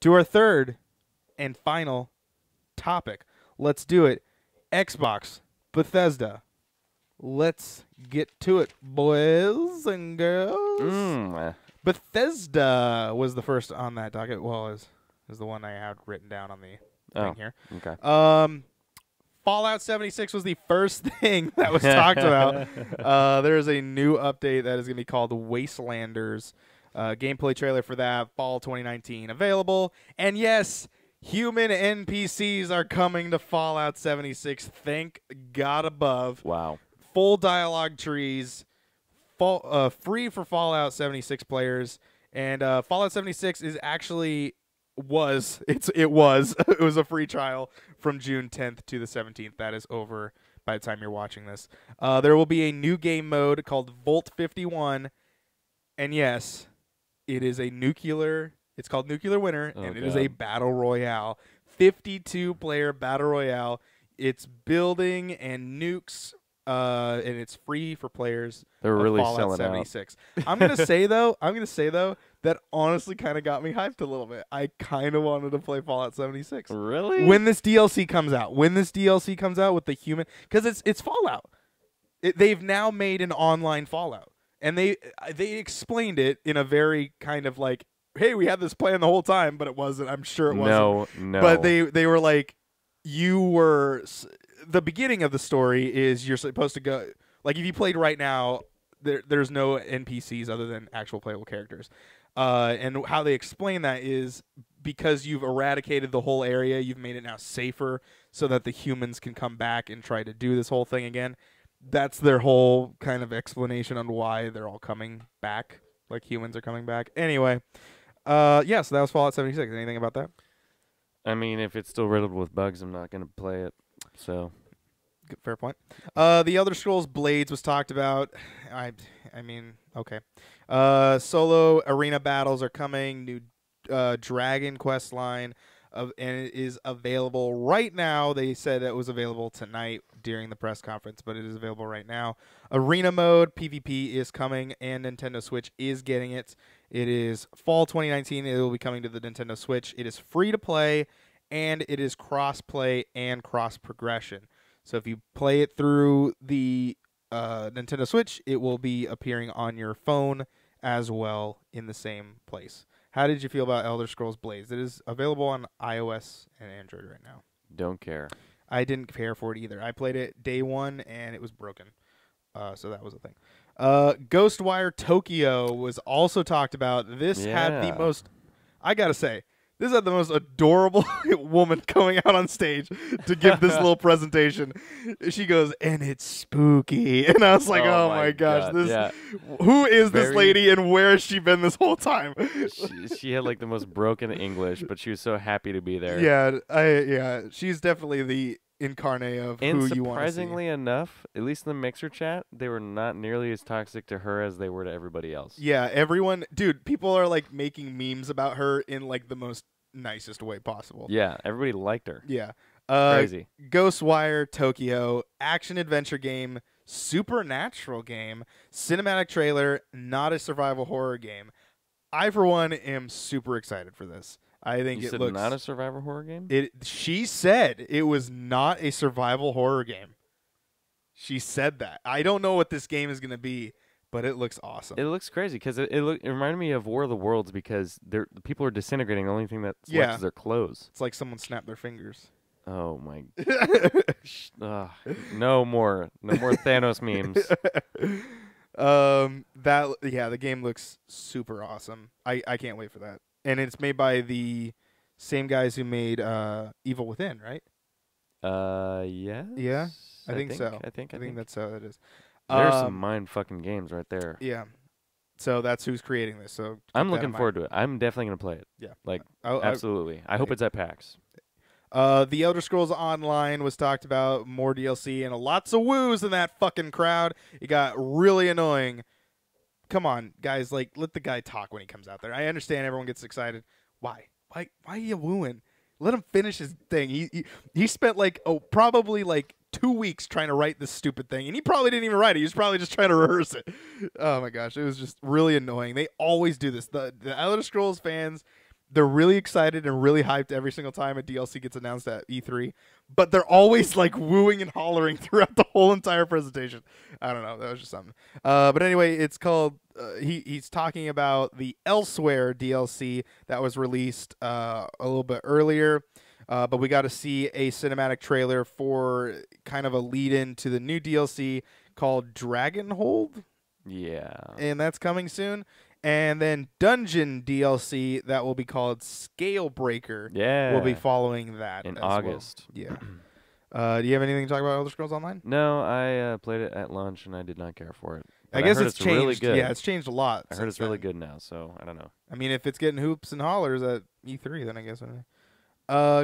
To our third and final topic. Let's do it. Xbox, Bethesda. Let's get to it, boys and girls. Bethesda was the first on that docket. Well, is the one I had written down on the thing here. Okay. Fallout 76 was the first thing that was talked about. There is a new update that is going to be called Wastelanders. Gameplay trailer for that, fall 2019, available. And yes, human NPCs are coming to Fallout 76. Thank God above. Wow. Full dialogue trees, free for Fallout 76 players. And Fallout 76 is actually it was a free trial from June 10th to the 17th. That is over by the time you're watching this. There will be a new game mode called Volt 51, and yes, it is it's called Nuclear Winter, and it is a battle royale, 52-player battle royale. It's building and nukes. And it's free for players. They're really Fallout selling 76. Out. I'm gonna say though, that honestly kind of got me hyped a little bit. I kind of wanted to play Fallout 76. Really? When this DLC comes out, with the human, because it's Fallout. They've now made an online Fallout, and they explained it in a very kind of like, hey, we had this plan the whole time, but it wasn't. I'm sure it wasn't. No. But they were like, the beginning of the story is you're supposed to go, like, if you played right now, there's no NPCs other than actual playable characters. And how they explain that is because you've eradicated the whole area, you've made it now safer so that the humans can come back and try to do this whole thing again. That's their whole kind of explanation on why they're all coming back, like humans are coming back. Anyway, so that was Fallout 76. Anything about that? I mean, if it's still riddled with bugs, I'm not going to play it. So, fair point. The Elder Scrolls Blades was talked about. I mean, okay. Solo arena battles are coming. New Dragon Quest line, and it is available right now. They said it was available tonight during the press conference, but it is available right now. Arena mode PvP is coming, and Nintendo Switch is getting it. It is fall 2019. It will be coming to the Nintendo Switch. It is free to play. And it is cross-play and cross-progression. So if you play it through the Nintendo Switch, it will be appearing on your phone as well in the same place. How did you feel about Elder Scrolls Blades? It is available on iOS and Android right now. Don't care. I didn't care for it either. I played it day one, and it was broken. So that was a thing. Ghostwire Tokyo was also talked about. This had the most... I got to say... This had the most adorable woman coming out on stage to give this little presentation. She goes, and it's spooky. And I was like, oh my gosh. Who is this lady and where has she been this whole time? She had like the most broken English, but she was so happy to be there. Yeah, she's definitely the incarnate of who you want to see. And surprisingly enough, at least in the Mixer chat, they were not nearly as toxic to her as they were to everybody else. Yeah, people are like making memes about her in like the most nicest way possible. Yeah, everybody liked her. Yeah. Crazy. Ghostwire Tokyo, action-adventure game, supernatural game, cinematic trailer, not a survival horror game. I, for one, am super excited for this. I think you said looks... not a survival horror game? She said it was not a survival horror game. She said that. I don't know what this game is going to be, but it looks awesome. It looks crazy because it reminded me of War of the Worlds because the people are disintegrating. The only thing that's left is their clothes. It's like someone snapped their fingers. Oh my! No more Thanos memes. The game looks super awesome. I can't wait for that. And it's made by the same guys who made Evil Within, right? Yes. Yeah, I think so. I think that's how it is. There's some mind-fucking games right there. Yeah. So that's who's creating this. So I'm looking forward to it. I'm definitely going to play it. Yeah. Absolutely. I hope it's at PAX. The Elder Scrolls Online was talked about, more DLC, and lots of woos in that fucking crowd. It got really annoying. Come on, guys, let the guy talk when he comes out there. I understand everyone gets excited. Why are you wooing? Let him finish his thing. He spent probably 2 weeks trying to write this stupid thing, and he probably didn't even write it. He was probably just trying to rehearse it. Oh my gosh, it was just really annoying. They always do this. The Elder Scrolls fans, they're really excited and really hyped every single time a DLC gets announced at E3, but they're always like wooing and hollering throughout the whole entire presentation. I don't know. That was just something. But anyway, it's called. He's talking about the Elsewhere DLC that was released a little bit earlier. But we got to see a cinematic trailer for kind of a lead-in to the new DLC called Dragonhold, Yeah. and that's coming soon. And then Dungeon DLC that will be called Scalebreaker Yeah. will be following that in as August. Well. Yeah. Do you have anything to talk about Elder Scrolls Online? No, I played it at lunch and I did not care for it. I But guess heard it's really changed. good. Yeah, it's changed a lot. I heard it's really then. good now, so I don't know. I mean, if it's getting hoops and hollers at E3, then I guess.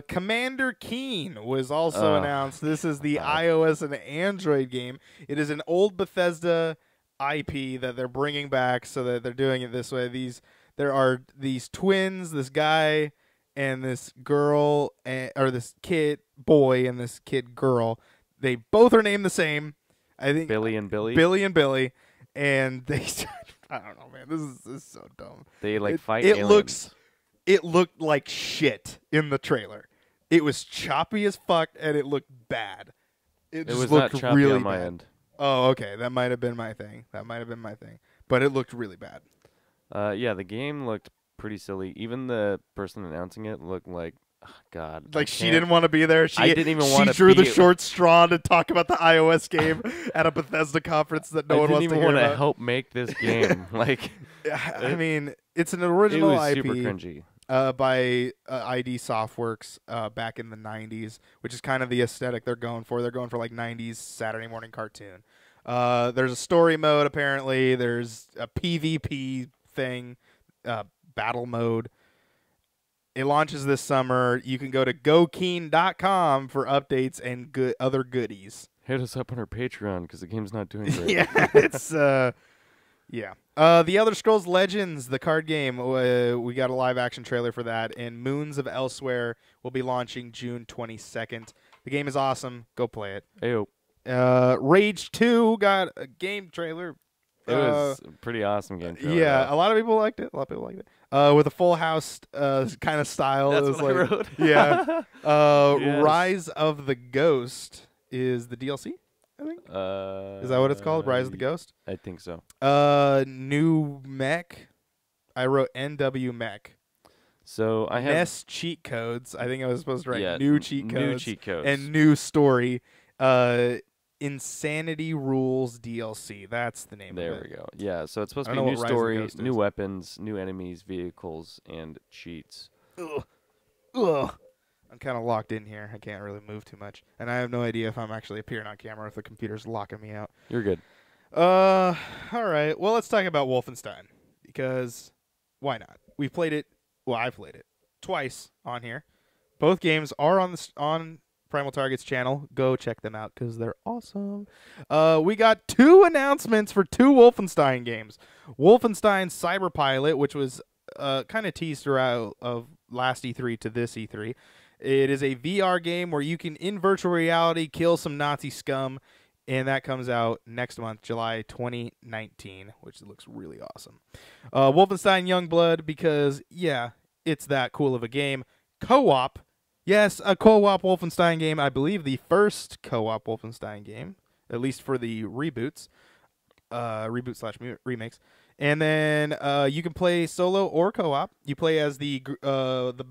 Commander Keen was also announced. This is the iOS and Android game. It is an old Bethesda IP that they're bringing back, so that they're doing it this way. There are these twins, this guy and this girl, or this kid boy and this kid girl. They both are named the same. I think Billy and Billy. Billy and Billy, and they. I don't know, man. This is so dumb. They fight it aliens. It looked like shit in the trailer. It was choppy as fuck, and it looked bad. It just was looked not choppy really on my bad. end. Oh, okay. That might have been my thing. But it looked really bad. Yeah, the game looked pretty silly. Even the person announcing it looked like, oh, God. Like she didn't want to be there. I didn't even want to. She drew the short straw to talk about the iOS game at a Bethesda conference that no one wants to hear about. I didn't even want to help make this game. I mean, it's an original it was IP. super cringy. By ID Softworks back in the 90s, which is kind of the aesthetic they're going for. They're going for like 90s Saturday morning cartoon. There's a story mode, apparently. There's a PvP thing, battle mode. It launches this summer. You can go to gokeen.com for updates and other goodies. Hit us up on our Patreon because the game's not doing great. Yeah, it's... Yeah. The Elder Scrolls Legends, the card game, we got a live-action trailer for that, and Moons of Elsewhere will be launching June 22nd. The game is awesome. Go play it. Ayo. Rage 2 got a game trailer. It was a pretty awesome game trailer. Yeah, a lot of people liked it. With a Full House kind of style. That's it was what like, I wrote. Yeah. Yes. Rise of the Ghost is the DLC, I think. Is that what it's called? Rise of the Ghost? I think so. New mech. I wrote NW mech. So I have NES cheat codes. I think I was supposed to write new cheat codes. New cheat codes. And new story. Insanity Rules DLC. That's the name of it. There we go. Yeah, so it's supposed I to don't be know new what Rise of the story, Ghost new is. weapons, new enemies, vehicles, and cheats. Ugh. I'm kind of locked in here. I can't really move too much. And I have no idea if I'm actually appearing on camera or if the computer's locking me out. You're good. All right. Well, let's talk about Wolfenstein. Because why not? We've played it. Well, I've played it twice on here. Both games are on Primal Target's channel. Go check them out because they're awesome. We got 2 announcements for 2 Wolfenstein games. Wolfenstein Cyberpilot, which was kind of teased throughout of last E3 to this E3. It is a VR game where you can, in virtual reality, kill some Nazi scum, and that comes out next month, July 2019, which looks really awesome. Wolfenstein Youngblood, because, yeah, it's that cool of a game. Co-op. Yes, a co-op Wolfenstein game. I believe the first co-op Wolfenstein game, at least for the reboots, reboot/remakes. And then you can play solo or co-op. You play as the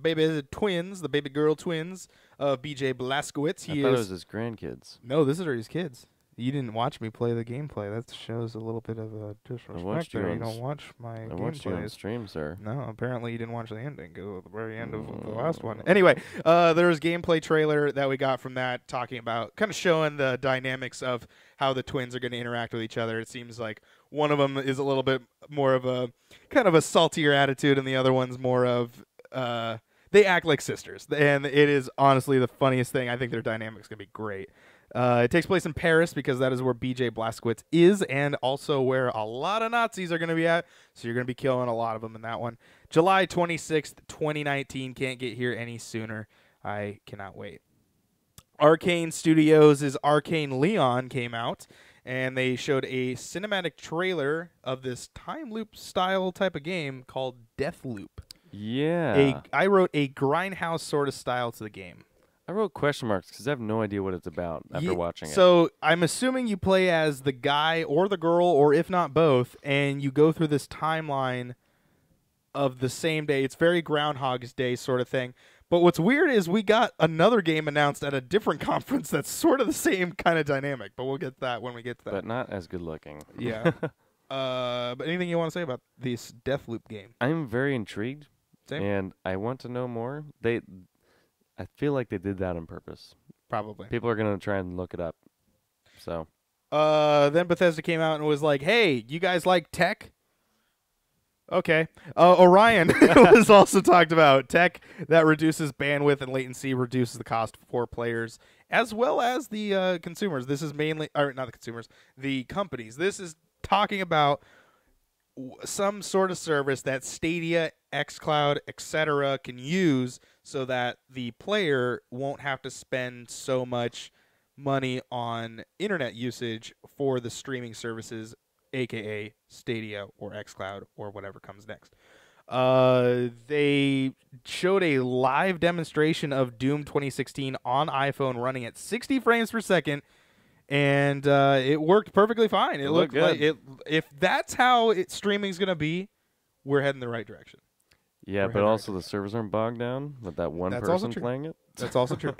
baby twins, the baby girl twins of B.J. Blazkowicz. I thought it was his grandkids. No, this are his kids. You didn't watch me play the gameplay. That shows a little bit of a disrespect there. You don't watch my gameplay. I watched you on stream, sir. No, apparently you didn't watch the ending. Go to the very end of the last one. Anyway, there's a gameplay trailer that we got from that talking about, kind of showing the dynamics of how the twins are going to interact with each other. It seems like one of them is a little bit more of a kind of a saltier attitude, and the other one's more of they act like sisters. And it is honestly the funniest thing. I think their dynamic's going to be great. It takes place in Paris because that is where B.J. Blazkowicz is, and also where a lot of Nazis are going to be at. So you're going to be killing a lot of them in that one. July 26th, 2019. Can't get here any sooner. I cannot wait. Arcane Studios' Arcane Leon came out, and they showed a cinematic trailer of this time loop style type of game called Deathloop. Yeah. I wrote a grindhouse sort of style to the game. I wrote question marks because I have no idea what it's about after watching it. So I'm assuming you play as the guy or the girl, or if not both, and you go through this timeline of the same day. It's very Groundhog's Day sort of thing. But what's weird is we got another game announced at a different conference that's sort of the same kind of dynamic. But we'll get to that when we get to that. But not as good looking. Yeah. But anything you want to say about this Deathloop game? I'm very intrigued, Same. and I want to know more. I feel like they did that on purpose. Probably. People are gonna try and look it up. So. Then Bethesda came out and was like, "Hey, you guys like tech? Okay." Orion was also talked about. Tech that reduces bandwidth and latency, reduces the cost for players as well as the consumers. This is mainly, or not the consumers, the companies. This is talking about some sort of service that Stadia, xCloud, etc. can use so that the player won't have to spend so much money on internet usage for the streaming services, aka Stadia or xCloud or whatever comes next. They showed a live demonstration of Doom 2016 on iPhone running at 60 frames per second, and it worked perfectly fine. It looked good. like if that's how streaming's going to be, we're heading the right direction. Yeah, but also the servers aren't bogged down with that one person playing it. That's also true.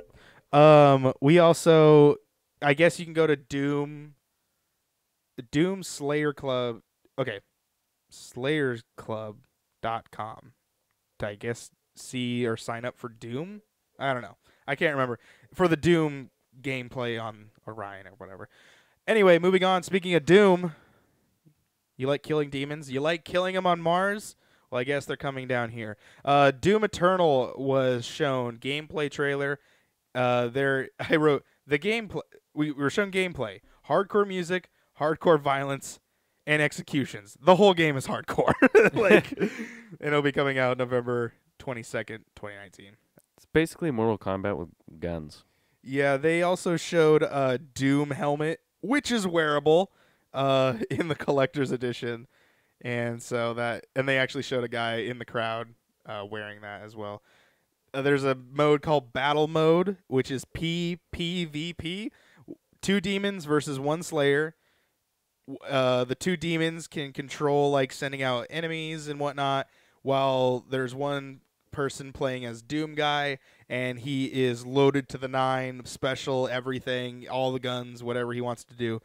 We also, I guess you can go to Doom Slayer Club. Okay, slayersclub.com to, I guess, see or sign up for Doom. I don't know. I can't remember. For the Doom gameplay on Orion or whatever. Anyway, moving on. Speaking of Doom, you like killing demons? You like killing them on Mars? Well, I guess they're coming down here. Doom Eternal was shown. Gameplay trailer. I wrote the gameplay. We were shown gameplay. Hardcore music, hardcore violence, and executions. The whole game is hardcore. And it'll be coming out November 22nd, 2019. It's basically Mortal Kombat with guns. Yeah, they also showed a Doom helmet, which is wearable in the collector's edition. And they actually showed a guy in the crowd wearing that as well. There's a mode called Battle Mode, which is PvP. 2 demons versus 1 slayer. The 2 demons can control, like, sending out enemies and whatnot, while there's 1 person playing as Doom Guy, and he is loaded to the 9, special, everything, all the guns, whatever he wants to do.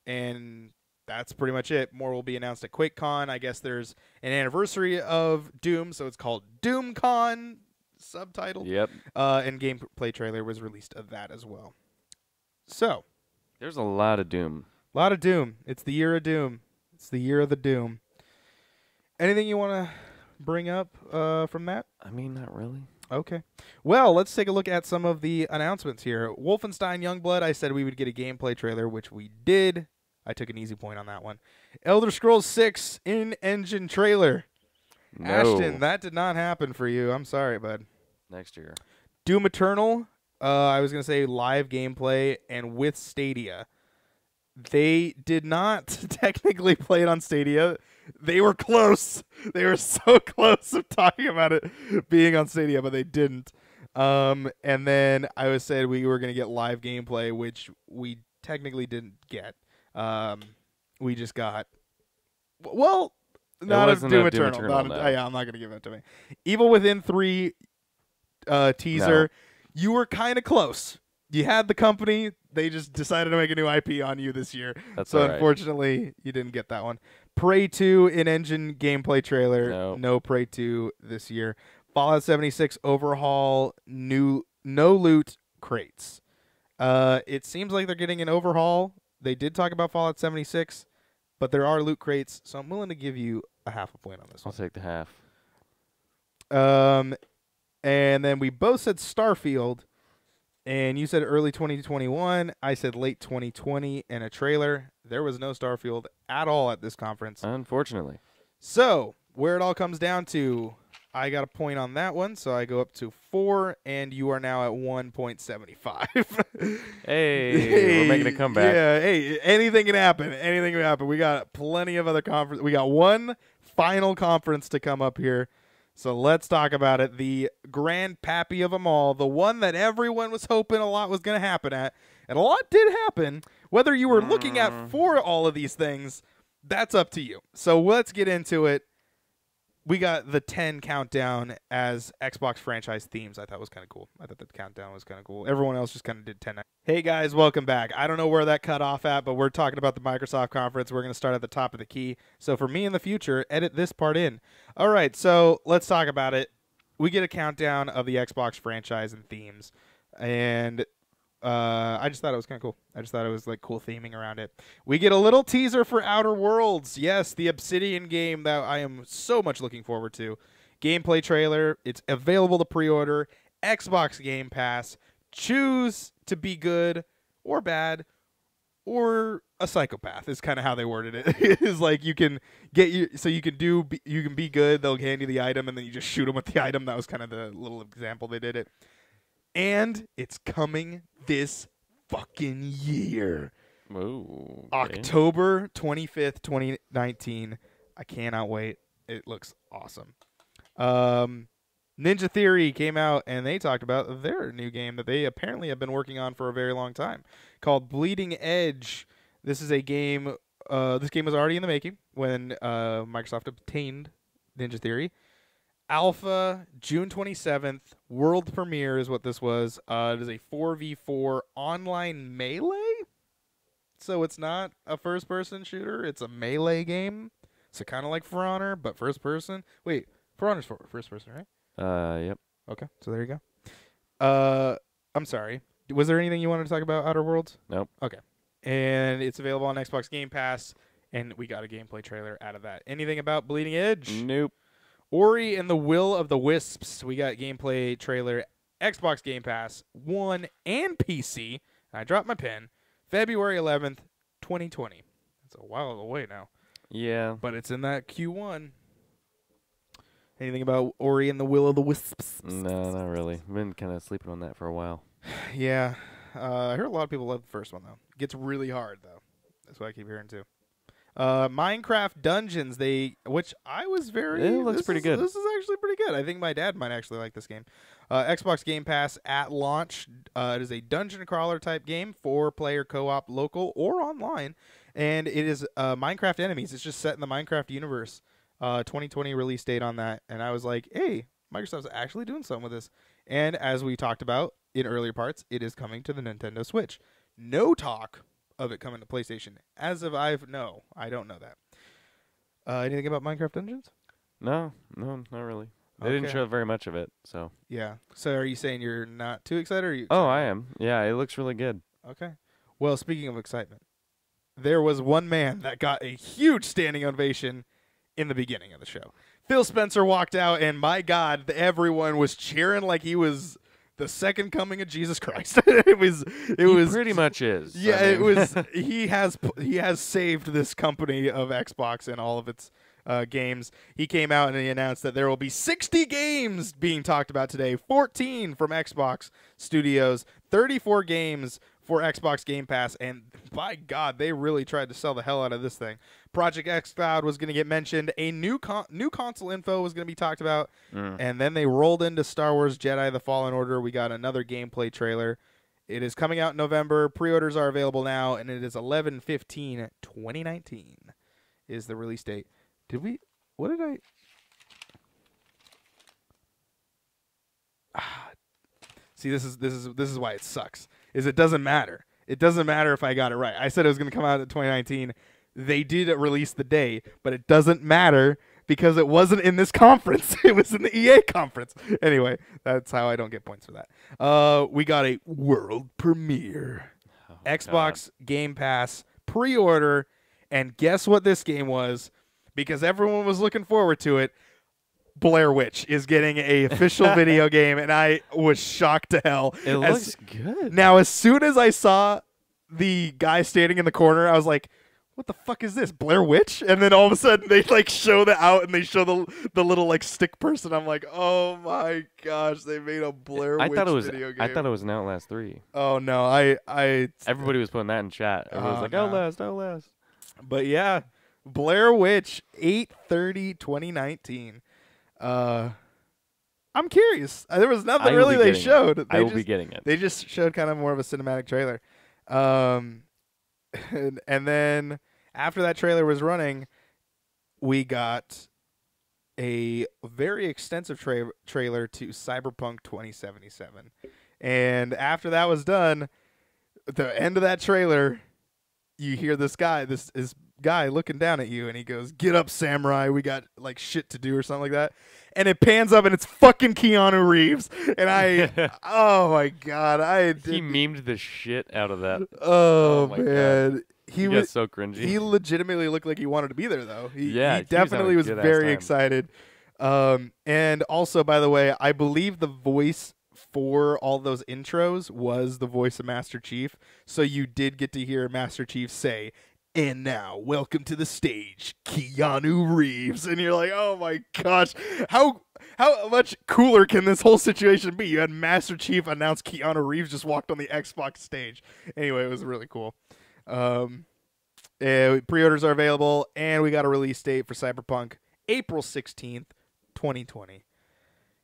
And that's pretty much it. More will be announced at QuakeCon. I guess there's an anniversary of Doom, so it's called DoomCon, subtitled. Yep. And gameplay trailer was released of that as well. So, there's a lot of Doom. A lot of Doom. It's the year of Doom. It's the year of the Doom. Anything you want to bring up from that? I mean, not really. Okay. Well, let's take a look at some of the announcements here. Wolfenstein Youngblood, I said we would get a gameplay trailer, which we did. I took an easy point on that one. Elder Scrolls 6 in-engine trailer. No. Ashton, that did not happen for you. I'm sorry, bud. Next year. Doom Eternal, I was going to say live gameplay and with Stadia. They did not technically play it on Stadia. They were close. They were so close of talking about it being on Stadia, but they didn't. And then I was said we were going to get live gameplay, which we technically didn't get. We just got, well, not a Doom Eternal. Yeah, I'm not going to give it to me. Evil Within 3 teaser. No. You were kind of close. You had the company. They just decided to make a new IP on you this year. So unfortunately, you didn't get that one. Prey 2 in-engine gameplay trailer. No Prey 2 this year. Fallout 76 overhaul. No loot crates. It seems like they're getting an overhaul. They did talk about Fallout 76, but there are loot crates, so I'm willing to give you a half a point on this one. I'll take the half. And then we both said Starfield, and you said early 2021. I said late 2020 in a trailer. There was no Starfield at all at this conference. Unfortunately. So, where it all comes down to, I got a point on that one, so I go up to 4, and you are now at 1.75. Hey, we're making a comeback. Yeah, hey, anything can happen. Anything can happen. We got plenty of other conferences. We got one final conference to come up here. So let's talk about it. The grandpappy of them all, the one that everyone was hoping a lot was going to happen at, and a lot did happen. Whether you were looking at for all of these things, that's up to you. So let's get into it. We got the 10 countdown as Xbox franchise themes. I thought was kind of cool. I thought the countdown was kind of cool. Everyone else just kind of did 10. Hey guys, welcome back. I don't know where that cut off at, but we're talking about the Microsoft conference. We're going to start at the top of the key. So for me in the future, edit this part in. All right, so let's talk about it. We get a countdown of the Xbox franchise and themes. And I just thought it was kind of cool. I just thought it was like cool theming around it. We get a little teaser for Outer Worlds. Yes, the Obsidian game that I am so much looking forward to. Gameplay trailer. It's available to pre-order. Xbox Game Pass. Choose to be good or bad or a psychopath is kind of how they worded it. It's like you can get you so you can be good. They'll hand you the item and then you just shoot them with the item. That was kind of the little example they did it. And it's coming this fucking year. Ooh, okay. October 25th, 2019. I cannot wait. It looks awesome. Ninja Theory came out, and they talked about their new game that they apparently have been working on for a very long time called Bleeding Edge. This is a game. This game was already in the making when Microsoft obtained Ninja Theory. Alpha, June 27th, world premiere is what this was. It is a 4v4 online melee. So it's not a first-person shooter. It's a melee game. So kind of like For Honor, but first-person. Wait, For Honor's first-person, right? Yep. Okay, so there you go. I'm sorry. Was there anything you wanted to talk about Outer Worlds? Nope. Okay. And it's available on Xbox Game Pass, and we got a gameplay trailer out of that. Anything about Bleeding Edge? Nope. Ori and the Will of the Wisps. We got gameplay trailer, Xbox Game Pass, One, and PC. I dropped my pen. February 11th, 2020. That's a while away now. Yeah. But it's in that Q1. Anything about Ori and the Will of the Wisps? No, not really. I've been kind of sleeping on that for a while. Yeah. I heard a lot of people love the first one, though. It gets really hard, though. That's what I keep hearing, too. Minecraft Dungeons, which I was very... It looks pretty good. This is actually pretty good. I think my dad might actually like this game. Xbox Game Pass at launch. It is a dungeon crawler type game, 4-player co-op, local or online. And it is Minecraft enemies. It's just set in the Minecraft universe. 2020 release date on that. And I was like, hey, Microsoft's actually doing something with this. And as we talked about in earlier parts, it is coming to the Nintendo Switch. No talk of it coming to PlayStation. As of I don't know that. Anything about Minecraft Dungeons? No, not really. They didn't show very much of it, so. Yeah. So are you saying you're not too excited? Or are you excited? Oh, I am. Yeah, it looks really good. Okay. Well, speaking of excitement, there was one man that got a huge standing ovation in the beginning of the show. Phil Spencer walked out, and my God, everyone was cheering like he was the second coming of Jesus Christ. It was pretty much is. Yeah, I mean. It was. He has saved this company of Xbox and all of its games. He came out and he announced that there will be 60 games being talked about today. 14 from Xbox Studios, 34 games for Xbox Game Pass, and by God, they really tried to sell the hell out of this thing. Project xCloud was going to get mentioned. A new console info was going to be talked about, and then they rolled into Star Wars Jedi: The Fallen Order. We got another gameplay trailer. It is coming out in November. Pre-orders are available now, and it is 11/15/2019 is the release date. See, this is why it sucks. It doesn't matter. It doesn't matter if I got it right. I said it was going to come out in 2019. They did release the day, but it doesn't matter because it wasn't in this conference. It was in the EA conference. Anyway, that's how I don't get points for that. We got a world premiere. Xbox Game Pass pre-order, and guess what this game was? Because everyone was looking forward to it. Blair Witch is getting a official video game, and I was shocked to hell. It looks good. Now, as soon as I saw the guy standing in the corner, I was like, what the fuck is this, Blair Witch? And then all of a sudden they like show the out and they show the little like stick person. I'm like, oh my gosh, they made a Blair Witch video game. I thought it was an Outlast 3. Oh no, everybody was putting that in chat. Everybody was like, Outlast. But yeah, Blair Witch 8/30/2019. I'm curious. There was nothing I will really be they getting it. showed. I will be getting it. They just showed kind of more of a cinematic trailer. Um, and then after that trailer was running, we got a very extensive trailer to Cyberpunk 2077. And after that was done, at the end of that trailer, you hear this guy looking down at you, and he goes, "Get up, samurai. We got like shit to do," or something like that. And it pans up, and it's fucking Keanu Reeves. And oh my god, He memed the shit out of that. Oh, my man. God. He was was so cringy. He legitimately looked like he wanted to be there, though. He was definitely was having a very good-ass excited. And also, by the way, I believe the voice for all those intros was the voice of Master Chief. So you did get to hear Master Chief say, "And now, welcome to the stage, Keanu Reeves." And you're like, oh my gosh, how much cooler can this whole situation be? You had Master Chief announce Keanu Reeves just walked on the Xbox stage. Anyway, it was really cool. Pre-orders are available, and we got a release date for Cyberpunk, April 16th, 2020.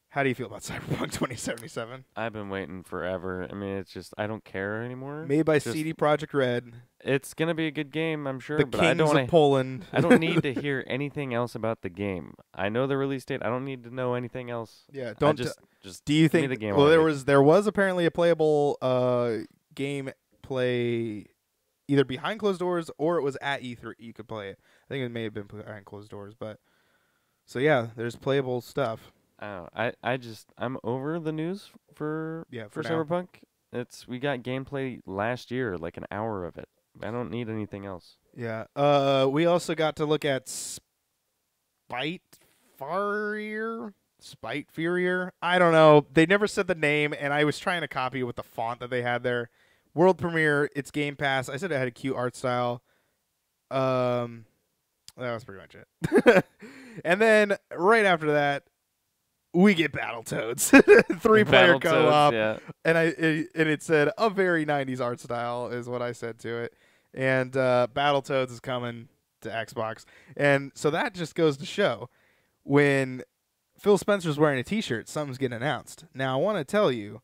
How do you feel about Cyberpunk 2077? I've been waiting forever. I mean, it's just I don't care anymore. Made by CD Projekt Red. It's gonna be a good game, I'm sure. The but Kings I don't of Poland. I don't need to hear anything else about the game. I know the release date. I don't need to know anything else. Yeah, don't just. Do you give me think? the game Well, already. there was apparently a playable game play either behind closed doors or it was at E3. You could play it. I think it may have been behind closed doors, but so yeah, there's playable stuff. I'm over the news for now. Cyberpunk. We got gameplay last year, like an hour of it. I don't need anything else. Yeah. We also got to look at Spite Furier. I don't know. They never said the name, and I was trying to copy it with the font that they had there. World premiere. It's Game Pass. I said it had a cute art style. That was pretty much it. And then right after that, we get Battletoads, 3-player co-op, yeah. and it said a very 90s art style is what I said to it, and Battletoads is coming to Xbox, and so that just goes to show when Phil Spencer's wearing a T-shirt, something's getting announced. Now I want to tell you,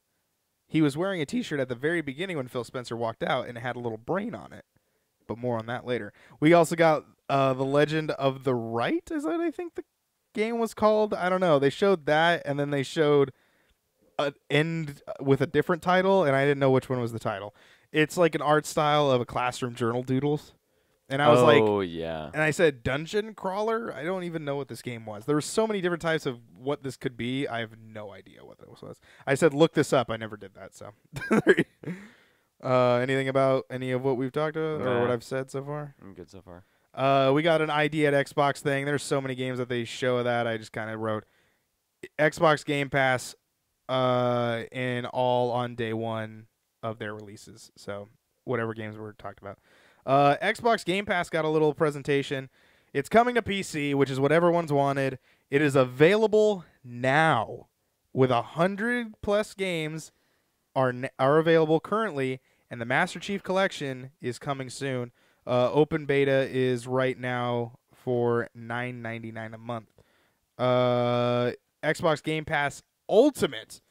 he was wearing a T-shirt at the very beginning when Phil Spencer walked out, and it had a little brain on it, but more on that later. We also got The Legend of the Right, is that I think the game was called. I don't know. They showed that, and then they showed an end with a different title, and I didn't know which one was the title. It's like an art style of a classroom journal doodles, and I was like, oh yeah. And I said dungeon crawler. I don't even know what this game was. There were so many different types of what this could be. I have no idea what this was. I said look this up. I never did that. So, anything about any of what we've talked about or what I've said so far? I'm good so far. We got an ID at Xbox thing. There's so many games that they show that I just kind of wrote Xbox Game Pass and all on day one of their releases. So whatever games we're talking about. Xbox Game Pass got a little presentation. It's coming to PC, which is what everyone's wanted. It is available now with 100+ games are available currently, and the Master Chief Collection is coming soon. Open beta is right now for $9.99 a month. Xbox Game Pass Ultimate,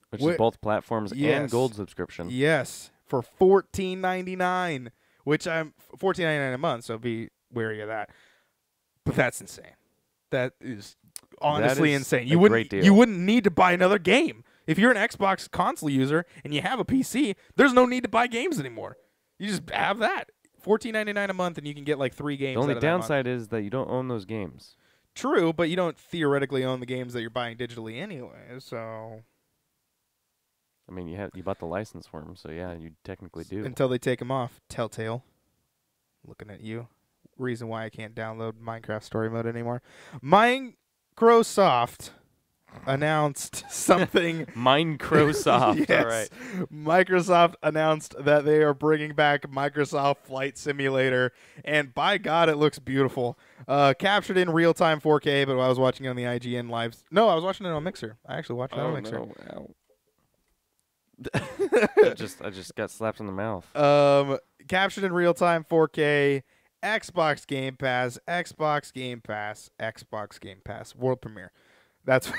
which is both platforms and gold subscription. Yes, for $14.99, which I'm $14.99 a month, so be wary of that. But that's insane. That is honestly insane. You wouldn't need to buy another game. If you're an Xbox console user and you have a PC, there's no need to buy games anymore. You just have that. $14.99 a month, and you can get like 3 games. The only downside is that you don't own those games. True, but you don't theoretically own the games that you're buying digitally anyway. So, I mean, you bought the license for them, so yeah, you technically do. Until they take them off. Telltale, looking at you. Reason why I can't download Minecraft Story Mode anymore. Microsoft announced something. Microsoft. Yes. All right. Microsoft announced that they are bringing back Microsoft Flight Simulator, and by God, it looks beautiful. Captured in real-time 4K, but I was watching it on the IGN live. No, I was watching it on Mixer. I actually watched it on Mixer. No. I just got slapped in the mouth. Captured in real-time 4K, Xbox Game Pass, Xbox Game Pass, Xbox Game Pass, world premiere. That's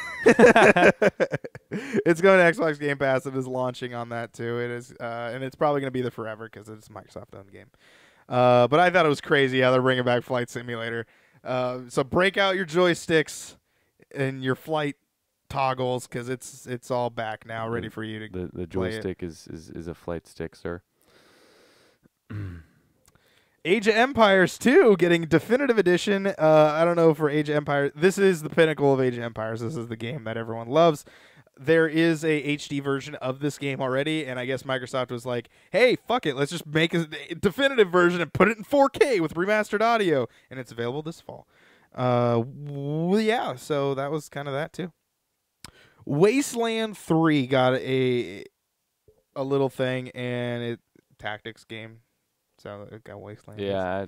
it's going to Xbox Game Pass. It is launching on that too. It is, and it's probably going to be there forever because it's a Microsoft-owned game. But I thought it was crazy how they're bringing back Flight Simulator. So break out your joysticks and your flight toggles because it's all back now, ready for you to the play joystick is a flight stick, sir. Age of Empires 2 getting definitive edition. I don't know for Age of Empires. This is the pinnacle of Age of Empires. This is the game that everyone loves. There is a HD version of this game already, and I guess Microsoft was like, hey, fuck it. Let's just make a definitive version and put it in 4K with remastered audio. And it's available this fall. Yeah, so that was kind of that too. Wasteland 3 got a little thing, and it tactics game. So it got Wasteland. Yeah.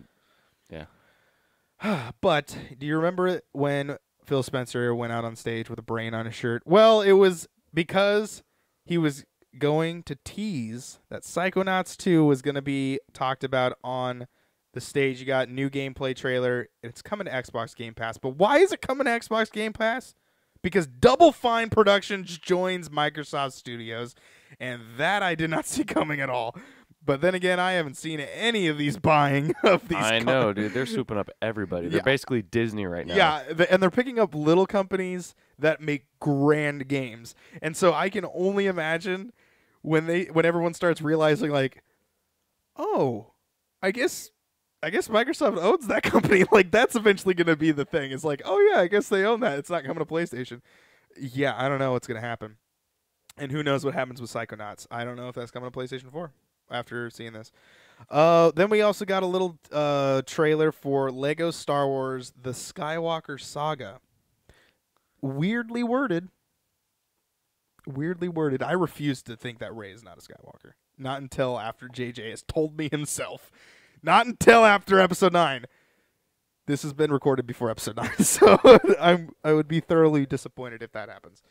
But do you remember when Phil Spencer went out on stage with a brain on his shirt? Well, it was because he was going to tease that Psychonauts 2 was going to be talked about on the stage. You got new gameplay trailer. It's coming to Xbox Game Pass. But why is it coming to Xbox Game Pass? Because Double Fine Productions joins Microsoft Studios, and that I did not see coming at all. But then again, I haven't seen any of these buying of these. I know, dude. They're swooping up everybody. They're basically Disney right now. Yeah, and they're picking up little companies that make grand games. And so I can only imagine when everyone starts realizing, like, oh, I guess Microsoft owns that company. Like, that's eventually going to be the thing. It's like, oh, yeah, I guess they own that. It's not coming to PlayStation. Yeah, I don't know what's going to happen. And who knows what happens with Psychonauts. I don't know if that's coming to PlayStation 4 after seeing this. Then we also got a little trailer for Lego Star Wars The Skywalker Saga. Weirdly worded. I refuse to think that Rey is not a Skywalker. Not until after JJ has told me himself. Not until after Episode 9. This has been recorded before Episode 9, so I would be thoroughly disappointed if that happens.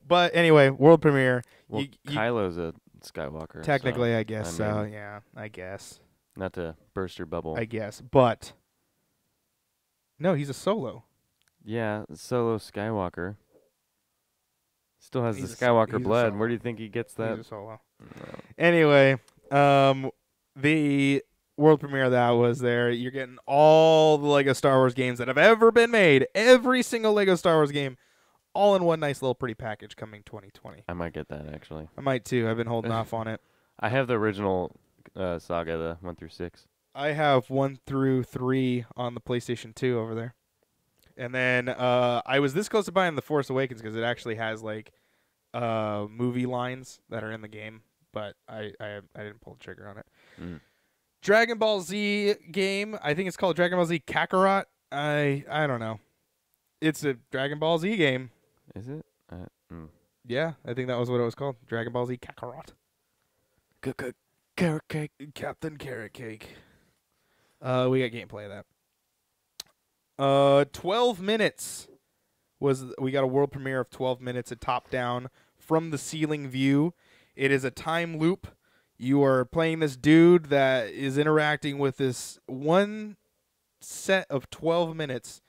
But anyway, world premiere. Well, Kylo's a Skywalker. Technically, so, I guess so. Yeah, I guess. Not to burst your bubble. I guess, but no, he's a Solo. Yeah, Solo Skywalker. Still has He's the Skywalker he's blood. Where do you think he gets that? He's a Solo. No. Anyway, the world premiere of that was there. You're getting all the Lego Star Wars games that have ever been made. Every single Lego Star Wars game. All in one nice little pretty package coming 2020. I might get that, actually. I might, too. I've been holding off on it. I have the original saga, the 1 through 6. I have 1 through 3 on the PlayStation 2 over there. And then I was this close to buying The Force Awakens because it actually has, like, movie lines that are in the game. But I didn't pull the trigger on it. Mm. Dragon Ball Z game. I think it's called Dragon Ball Z Kakarot. I don't know. It's a Dragon Ball Z game. Is it? Yeah, I think that was what it was called. Dragon Ball Z Kakarot. Carrot cake. Captain Carrot Cake. We got gameplay of that. 12 minutes we got a world premiere of 12 minutes, a top-down from the ceiling view. It is a time loop. You are playing this dude that is interacting with this one set of 12 minutes.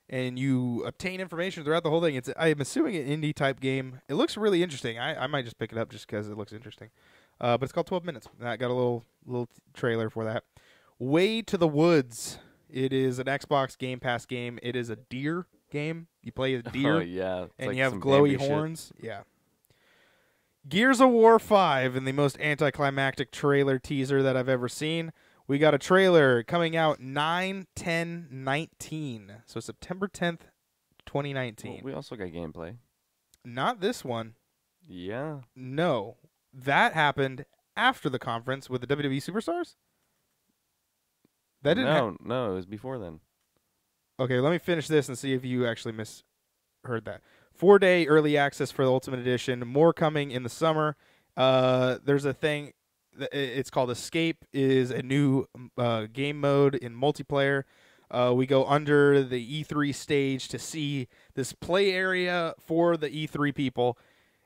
And you obtain information throughout the whole thing. I'm assuming an indie type game. It looks really interesting. I might just pick it up just because it looks interesting. But it's called 12 Minutes. I got a little trailer for that. Way to the Woods. It is an Xbox Game Pass game. It is a deer game. You play a deer. Oh, yeah. And like you have glowy horns. Shit. Yeah. Gears of War 5 in the most anticlimactic trailer teaser that I've ever seen. We got a trailer coming out 9/10/19. So September 10th, 2019. Well, we also got gameplay. Not this one. Yeah. No. That happened after the conference with the WWE Superstars? That didn't No, it was before then. Okay, let me finish this and see if you actually misheard that. 4-day early access for the Ultimate Edition. More coming in the summer. There's a thing. It's called Escape. Is a new game mode in multiplayer. We go under the E3 stage to see this play area for the E3 people.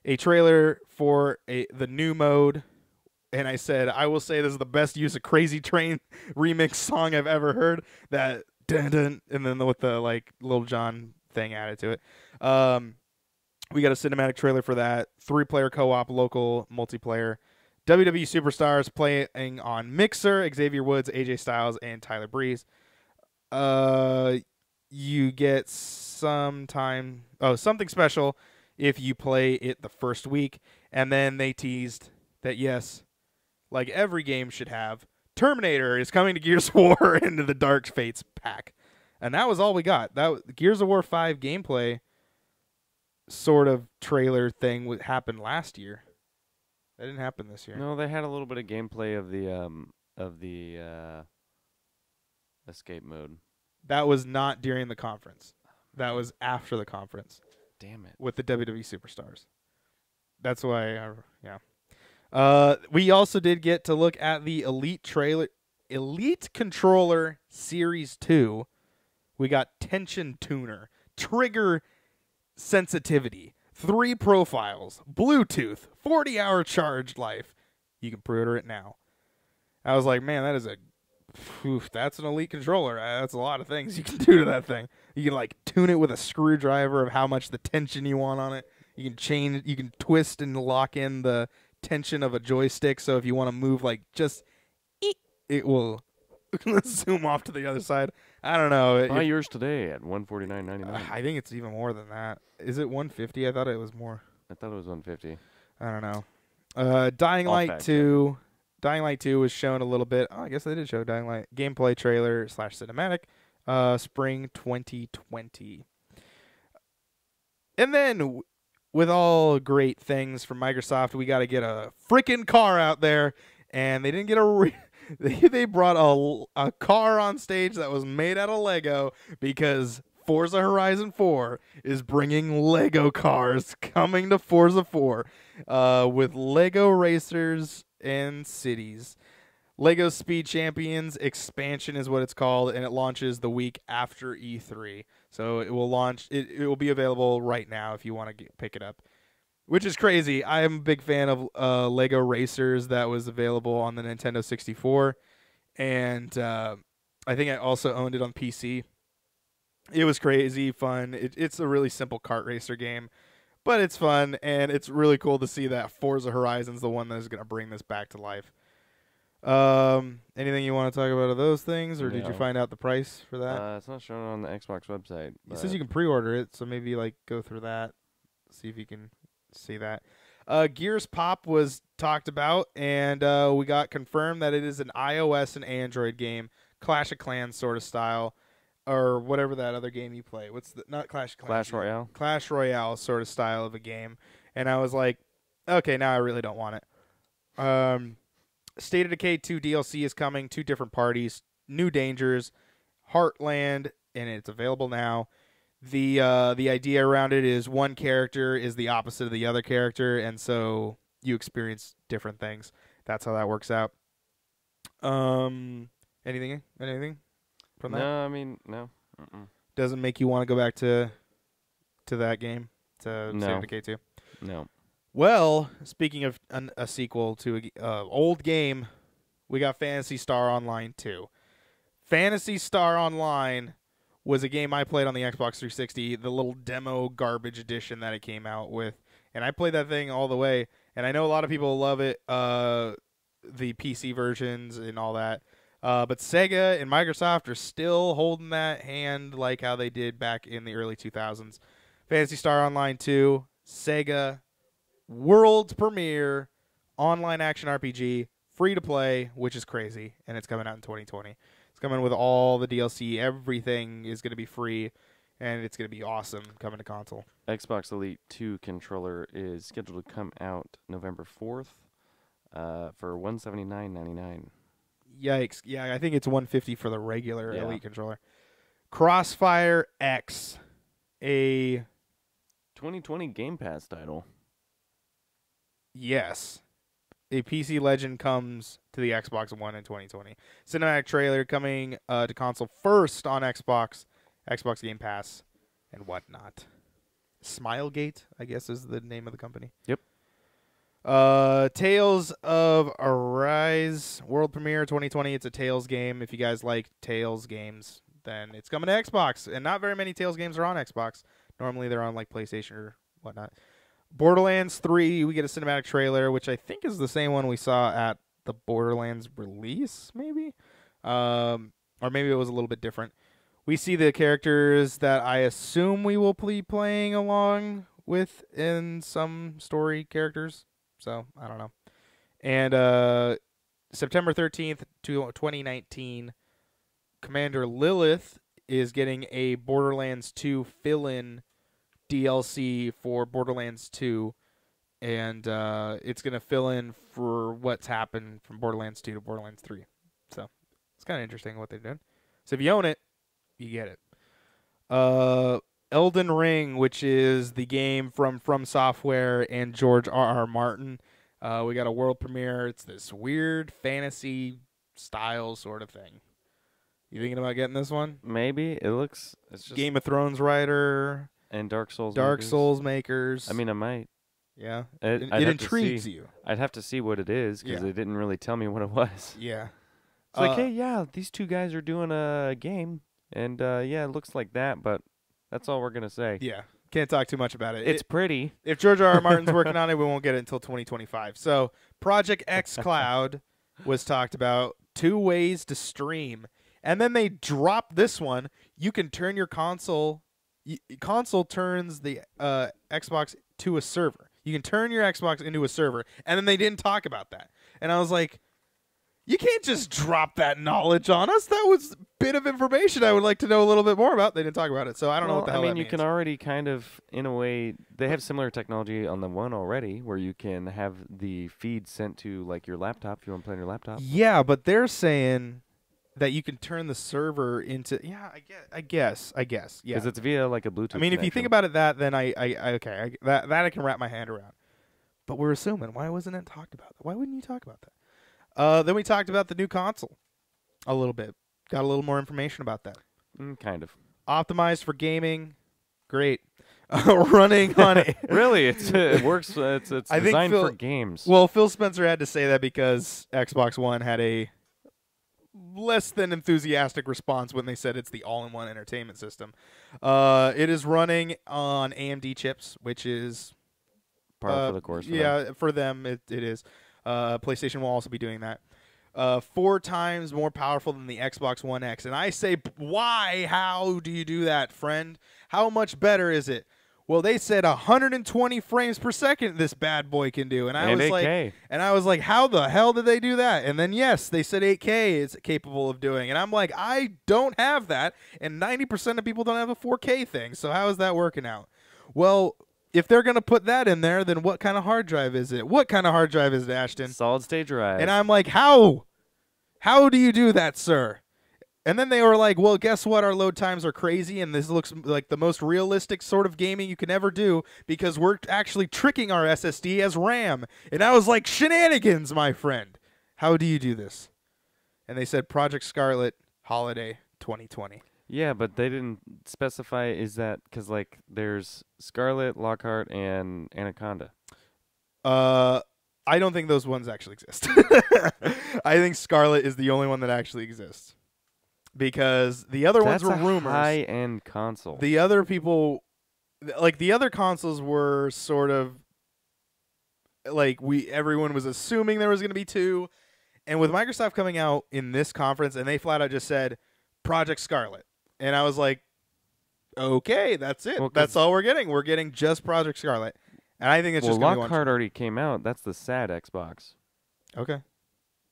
A trailer for the new mode. And I said, I will say this is the best use of Crazy Train remix song I've ever heard. That dun dun, and then with the like Lil Jon thing added to it. We got a cinematic trailer for that. 3-player co-op, local multiplayer. WWE Superstars playing on Mixer. Xavier Woods, AJ Styles, and Tyler Breeze. You get something special if you play it the first week. And then they teased that, yes, like every game should have, Terminator is coming to Gears of War into the Dark Fates pack. And that was all we got. Gears of War 5 gameplay sort of trailer thing happened last year. That didn't happen this year. No, they had a little bit of gameplay of the escape mode. That was not during the conference. That was after the conference. Damn it. With the WWE Superstars. That's why, we also did get to look at the Elite Controller Series 2. We got Tension Tuner, Trigger Sensitivity, 3 profiles, Bluetooth, 40-hour charge life. You can pre-order it now. I was like, man, that's an Elite controller. That's a lot of things you can do to that thing. You can tune it with a screwdriver of how much the tension you want on it. You can twist and lock in the tension of a joystick. So if you want to move it will zoom off to the other side. I don't know. Buy yours today at $149.99. I think it's even more than that. Is it $150? I thought it was more. I thought it was $150. I don't know. Dying Light 2. Dying Light 2 was shown a little bit. Oh, I guess they did show Dying Light gameplay trailer / cinematic. Spring 2020. And then, with all great things from Microsoft, we got to get a freaking car out there. And they didn't get they brought a car on stage that was made out of Lego because Forza Horizon 4 is bringing Lego cars coming to Forza 4 with Lego Racers and Cities. Lego Speed Champions expansion is what it's called, and it launches the week after E3. So it will launch. It will be available right now if you want to pick it up, which is crazy. I am a big fan of Lego Racers that was available on the Nintendo 64, and I think I also owned it on PC. It was crazy fun. It's a really simple kart racer game, but it's fun, and it's really cool to see that Forza Horizon's the one that is going to bring this back to life. Anything you want to talk about of those things, or did you find out the price for that? It's not shown on the Xbox website. It says you can pre-order it, so maybe go through that, see if you can see that. Gears Pop was talked about, and we got confirmed that it is an iOS and Android game, Clash of Clans sort of style. Or whatever that other game you play. Not Clash of Clans. Clash Royale? Clash Royale sort of style of a game. And I was like, okay, now I really don't want it. State of Decay 2 DLC is coming. 2 different parties. New Dangers. Heartland. And it's available now. The idea around it is one character is the opposite of the other character. And so you experience different things. That's how that works out. Anything? From that? No, I mean, no. Doesn't make you want to go back to that game, to No. State of Decay 2? No. Well, speaking of a sequel to an old game, we got Phantasy Star Online 2. Phantasy Star Online was a game I played on the Xbox 360, the little demo garbage edition that it came out with, and I played that thing all the way, and I know a lot of people love it, the PC versions and all that. But Sega and Microsoft are still holding that hand like how they did back in the early 2000s. Phantasy Star Online 2, Sega, world premiere, online action RPG, free to play, which is crazy, and it's coming out in 2020. It's coming with all the DLC. Everything is going to be free, and it's going to be awesome coming to console. Xbox Elite 2 controller is scheduled to come out November 4th for $179.99. Yikes. Yeah, I think it's $150 for the regular Elite controller. Crossfire X, a 2020 Game Pass title. Yes. A PC Legend comes to the Xbox One in 2020. Cinematic trailer coming to console first on Xbox Game Pass, and whatnot. Smilegate, I guess, is the name of the company. Yep. Tales of Arise world premiere 2020. It's a Tales game. If you guys like Tales games, then it's coming to Xbox. And not very many Tales games are on Xbox. Normally they're on PlayStation or whatnot. Borderlands 3, we get a cinematic trailer, which I think is the same one we saw at the Borderlands release, maybe, or maybe it was a little bit different. We see the characters that I assume we will be playing along with in some story characters. So I don't know. And September 13th, 2019, Commander Lilith is getting a Borderlands 2 fill-in DLC for Borderlands 2, and it's going to fill in for what's happened from Borderlands 2 to Borderlands 3. So it's kind of interesting what they're doing. So if you own it, you get it. Elden Ring, which is the game from Software and George R.R. Martin. We got a world premiere. It's this weird fantasy style sort of thing. You thinking about getting this one? Maybe. It's just Game of Thrones writer. And Dark Souls Souls makers. I mean, I might. Yeah. I'd It have to intrigues see. you. I'd have to see what it is because they didn't really tell me what it was. Yeah. It's like, hey, yeah, these two guys are doing a game, and yeah, it looks like that, but that's all we're gonna say. Yeah. Can't talk too much about it. It's pretty. If George R. R. Martin's working on it, we won't get it until 2025. So Project X Cloud was talked about. 2 ways to stream. And then they dropped this one. You can turn your console. Console turns the Xbox to a server. You can turn your Xbox into a server. And then they didn't talk about that. And I was like, you can't just drop that knowledge on us. That was a bit of information I would like to know a little bit more about. They didn't talk about it. So I don't know what the hell that you means. can already kind of, in a way, they have similar technology on the one already where you can have the feed sent to like your laptop if you want to play on your laptop. Yeah, but they're saying that you can turn the server into I guess yeah, because it's via like a Bluetooth. I mean, if you think about it, then that I can wrap my hand around. But we're assuming, why wasn't it talked about? Why wouldn't you talk about that? Then we talked about the new console a little bit. Got a little more information about that. Kind of Optimized for gaming, great. Running on it. Really, it works. It's designed for games. Well, Phil Spencer had to say that because Xbox One had a less than enthusiastic response when they said it's the all-in-one entertainment system. It is running on AMD chips, which is par for the course. For them it is. PlayStation will also be doing that. 4 times more powerful than the Xbox One X. And I say, why? How do you do that, friend? How much better is it? Well, they said 120 frames per second this bad boy can do. And I was like, how the hell did they do that? And then, yes, they said 8K is capable of doing. And I'm like, I don't have that. And 90% of people don't have a 4K thing. So how is that working out? Well, if they're going to put that in there, then what kind of hard drive is it? What kind of hard drive is it, Ashton? Solid state drive. And I'm like, how? How do you do that, sir? And then they were like, well, guess what? Our load times are crazy, and this looks like the most realistic sort of gaming you can ever do because we're actually tricking our SSD as RAM. And I was like, shenanigans, my friend. How do you do this? And they said Project Scarlet, Holiday 2020. Yeah, but they didn't specify, is that because, like, there's Scarlet, Lockhart, and Anaconda. I don't think those ones actually exist. I think Scarlet is the only one that actually exists. Because the other ones were rumors. That's a high-end console. The other people, like, the other consoles were sort of, like, everyone was assuming there was going to be 2. And with Microsoft coming out in this conference, and they flat out just said, Project Scarlet. And I was like, okay, that's it. Well, that's all we're getting. We're getting just Project Scarlet. And I think it's just going to be one. Lockhart already came out. That's the sad Xbox. Okay.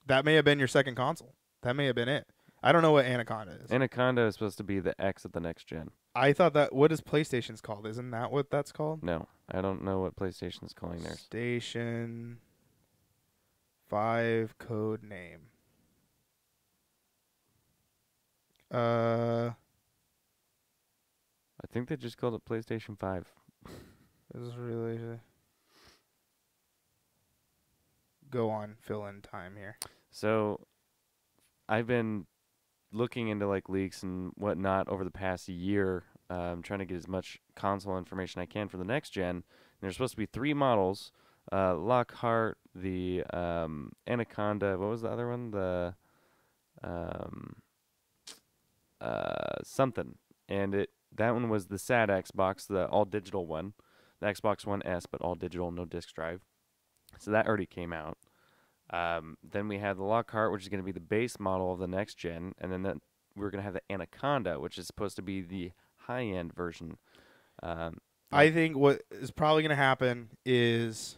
That may have been your second console. That may have been it. I don't know what Anaconda is. Anaconda is supposed to be the X of the next gen. I thought that, what is PlayStation's called? Isn't that what that's called? No. I don't know what PlayStation's calling theirs. Station 5 code name. I think they just called it PlayStation 5. This is really... Go on, fill in time here. So, I've been looking into like leaks and whatnot over the past year, trying to get as much console information I can for the next gen. And there's supposed to be 3 models: Lockhart, the Anaconda. What was the other one? The something. And that one was the sad Xbox, the all digital one. the Xbox One S, but all digital, no disc drive. So that already came out. Then we have the Lockhart, which is going to be the base model of the next gen, and then we're going to have the Anaconda, which is supposed to be the high-end version. I think what is probably going to happen is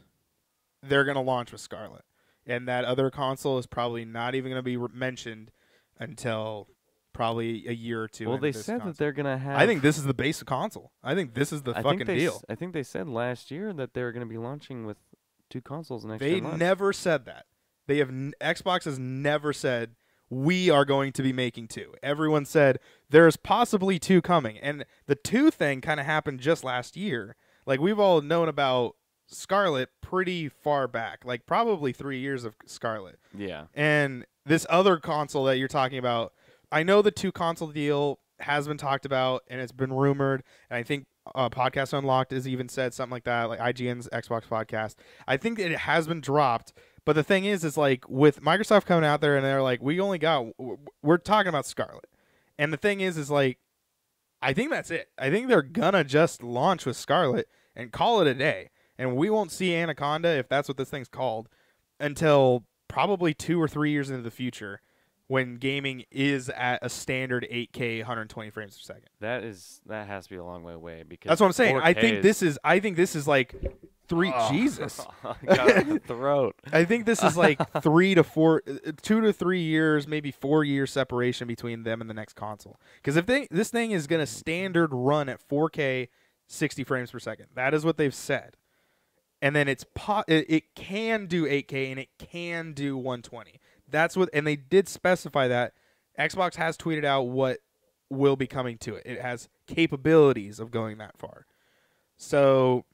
they're going to launch with Scarlet, and that other console is probably not even going to be mentioned until probably a year or two. Well, into they this said console. that they're going to have. I think this is the base console. I think this is the fucking deal. I think they said last year that they're going to be launching with 2 consoles next They gen. never said that. They have Xbox has never said we are going to be making 2. Everyone said there's possibly 2 coming, and the 2 thing kind of happened just last year. Like we've all known about Scarlet pretty far back, like probably 3 years of Scarlet. Yeah. And this other console that you're talking about, I know the 2 console deal has been talked about and it's been rumored, and I think Podcast Unlocked has even said something like that, like IGN's Xbox podcast. I think that it has been dropped, but the thing is like with Microsoft coming out there and they're like, we're talking about Scarlet, and the thing is like, I think that's it. I think they're gonna just launch with Scarlet and call it a day, and we won't see Anaconda, if that's what this thing's called, until probably 2 or 3 years into the future, when gaming is at a standard 8K 120 frames per second. That has to be a long way away, because that's what I'm saying. 4K I think this is like 3 Jesus. Got it in the throat. I think this is like 3 to 4 2 to 3 years, maybe 4 years separation between them and the next console. Cuz if this thing is going to standard run at 4K 60 frames per second. That is what they've said. And then it can do 8K and it can do 120. That's what, and they did specify that. Xbox has tweeted out what will be coming to it. It has capabilities of going that far. So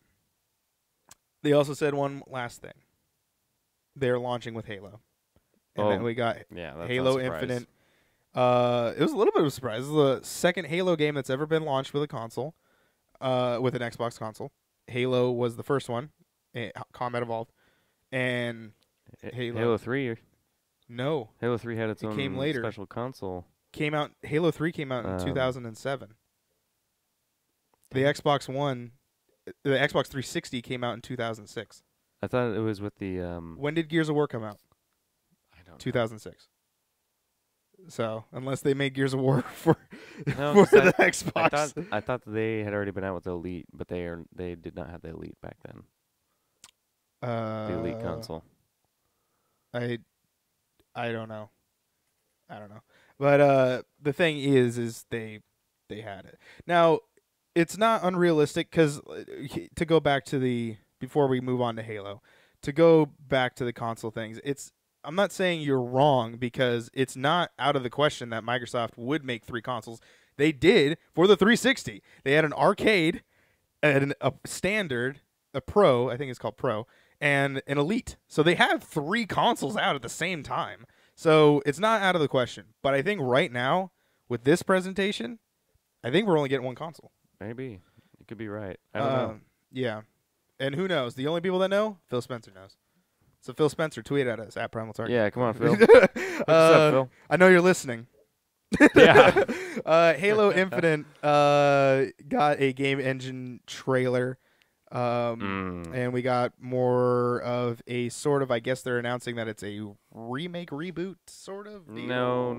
they also said one last thing. They're launching with Halo. And then we got Halo Infinite. It was a little bit of a surprise. This is the second Halo game that's ever been launched with a console, with an Xbox console. Halo was the first one, Combat Evolved, and Halo 3. No. Halo 3 had its own came later. special console. Halo 3 came out in 2007. The Xbox One, the Xbox 360 came out in 2006. I thought it was with the... When did Gears of War come out? I don't know. 2006. So, unless they made Gears of War for No, the Xbox. I thought they had already been out with the Elite, but they did not have the Elite back then. The Elite console. I don't know. But the thing is they had it. Now, it's not unrealistic, because to go back to before we move on to Halo, to go back to the console things, I'm not saying you're wrong, because it's not out of the question that Microsoft would make 3 consoles. They did for the 360. They had an arcade, and a standard, a Pro, I think it's called Pro, and an Elite. So they have 3 consoles out at the same time. So it's not out of the question. But I think right now, with this presentation, I think we're only getting 1 console. Maybe. You could be right. I don't know. Yeah. And who knows? The only people that know, Phil Spencer knows. So Phil Spencer, tweet at us, at Primal Target. Yeah, come on, Phil. What's up, Phil? I know you're listening. Yeah. Halo Infinite got a game engine trailer. And we got more of a sort of, I guess they're announcing that it's a remake, reboot sort of deal. No.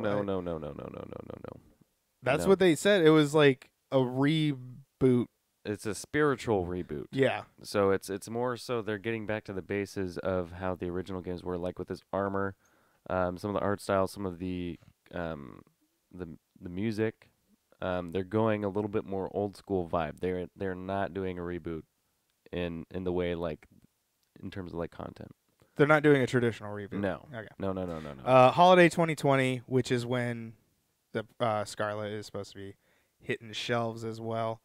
That's what they said. It was like a reboot. It's a spiritual reboot. Yeah. So it's more so they're getting back to the bases of how the original games were, like with this armor, some of the art style, some of the music. They're going a little bit more old school vibe. They're not doing a reboot in the way, like, in terms of like content. They're not doing a traditional reboot. No. Okay. No. Holiday 2020, which is when the Scarlet is supposed to be hitting shelves as well.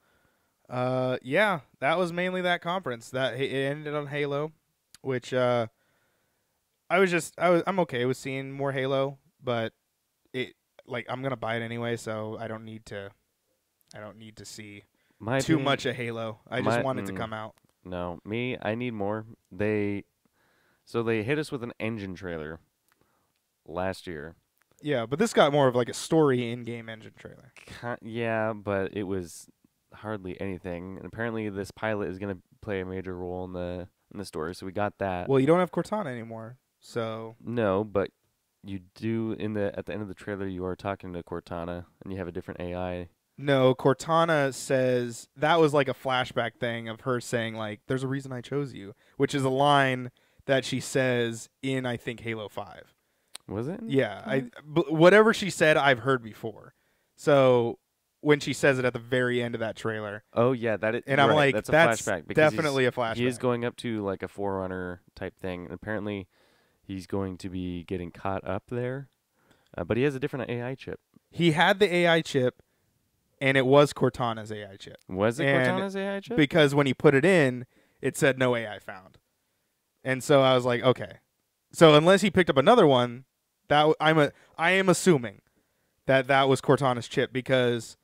Yeah, that was mainly that conference. That it ended on Halo, which I'm okay with seeing more Halo, but I'm gonna buy it anyway, so I don't need to see too much of Halo. I just want it to come out. No, I need more. They hit us with an engine trailer last year. Yeah, but this got more of like a story in-game engine trailer. Yeah, but it was hardly anything. And apparently this pilot is going to play a major role in the story. So we got that. Well, you don't have Cortana anymore, so No, but you do at the end of the trailer. You are talking to Cortana, and you have a different AI. no. Cortana says that was like a flashback thing of her saying like, "There's a reason I chose you," which is a line that she says in I think Halo 5. Was it? Yeah, whatever she said, I've heard before. So when she says it at the very end of that trailer, Oh yeah, that is. and I'm right, like, that's a that's flashback. Because definitely a flashback. He is going up to like a Forerunner type thing. And apparently, he's going to be getting caught up there. But he has a different AI chip. He had the AI chip, and it was Cortana's AI chip. Was it And Cortana's AI chip? because when he put it in, it said no AI found. And so I was like, okay. So unless he picked up another one, I am assuming that was Cortana's chip because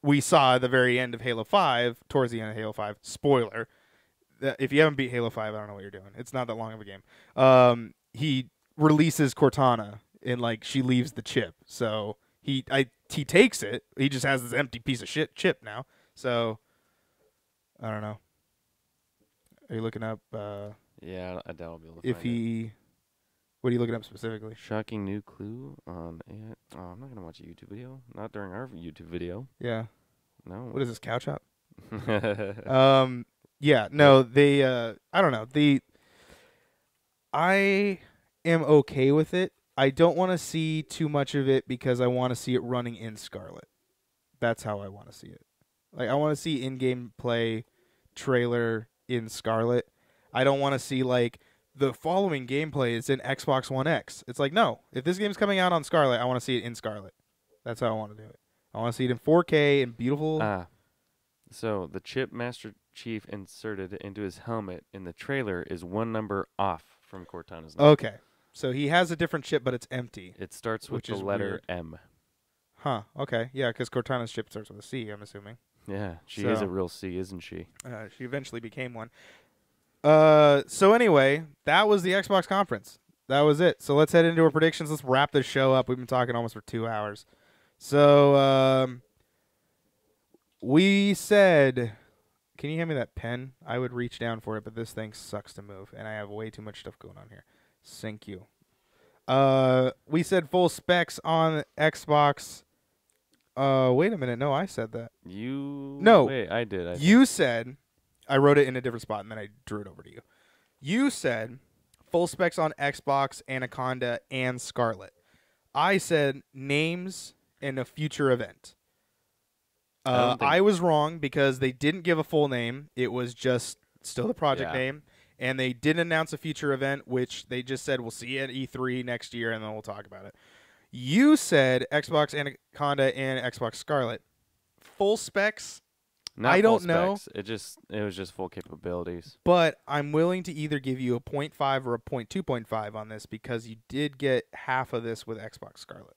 we saw at the very end of Halo 5, towards the end of Halo 5, spoiler, that if you haven't beat Halo 5, I don't know what you're doing. It's not that long of a game. He releases Cortana and like she leaves the chip. So he takes it. He just has this empty piece of shit chip now. So I don't know. Are you looking up Yeah, I doubt I'll be able to if find it. he what are you looking up specifically? Shocking new clue on AI. Oh, I'm not gonna watch a YouTube video. Not during our YouTube video. Yeah. No. What is this, couch hop? Yeah, no, they I don't know. I am okay with it. I don't want to see too much of it because I want to see it running in Scarlet. That's how I want to see it. Like I want to see in-game play trailer in Scarlet. I don't want to see like the following gameplay is in Xbox One X. It's like no, if this game's coming out on Scarlet, I want to see it in Scarlet. That's how I want to do it. I want to see it in 4K and beautiful. So the chip Master Chief inserted into his helmet in the trailer is one number off from Cortana's number. Okay. So he has a different chip, but it's empty. It starts with Which the is letter weird. M. Huh. Okay. Yeah, because Cortana's chip starts with a C, I'm assuming. Yeah, she So- is a real C, isn't she? She eventually became one. So anyway, that was the Xbox conference. That was it. So let's head into our predictions. Let's wrap this show up. We've been talking almost for 2 hours. So we said, can you hand me that pen? I would reach down for it, but this thing sucks to move, and I have way too much stuff going on here. Thank you. We said full specs on Xbox. Wait a minute. No, I said that. No. Wait, I did. You said, I wrote it in a different spot, and then I drew it over to you. You said full specs on Xbox, Anaconda, and Scarlet. I said names and a future event. I was wrong because they didn't give a full name. It was just still the project name. And they didn't announce a future event, which they just said, we'll see you at E3 next year, and then we'll talk about it. You said Xbox Anaconda and Xbox Scarlet. Full specs, Not I don't full know. specs. It was just full capabilities. But I'm willing to either give you a 0.5 or a 2.5 on this because you did get half of this with Xbox Scarlet.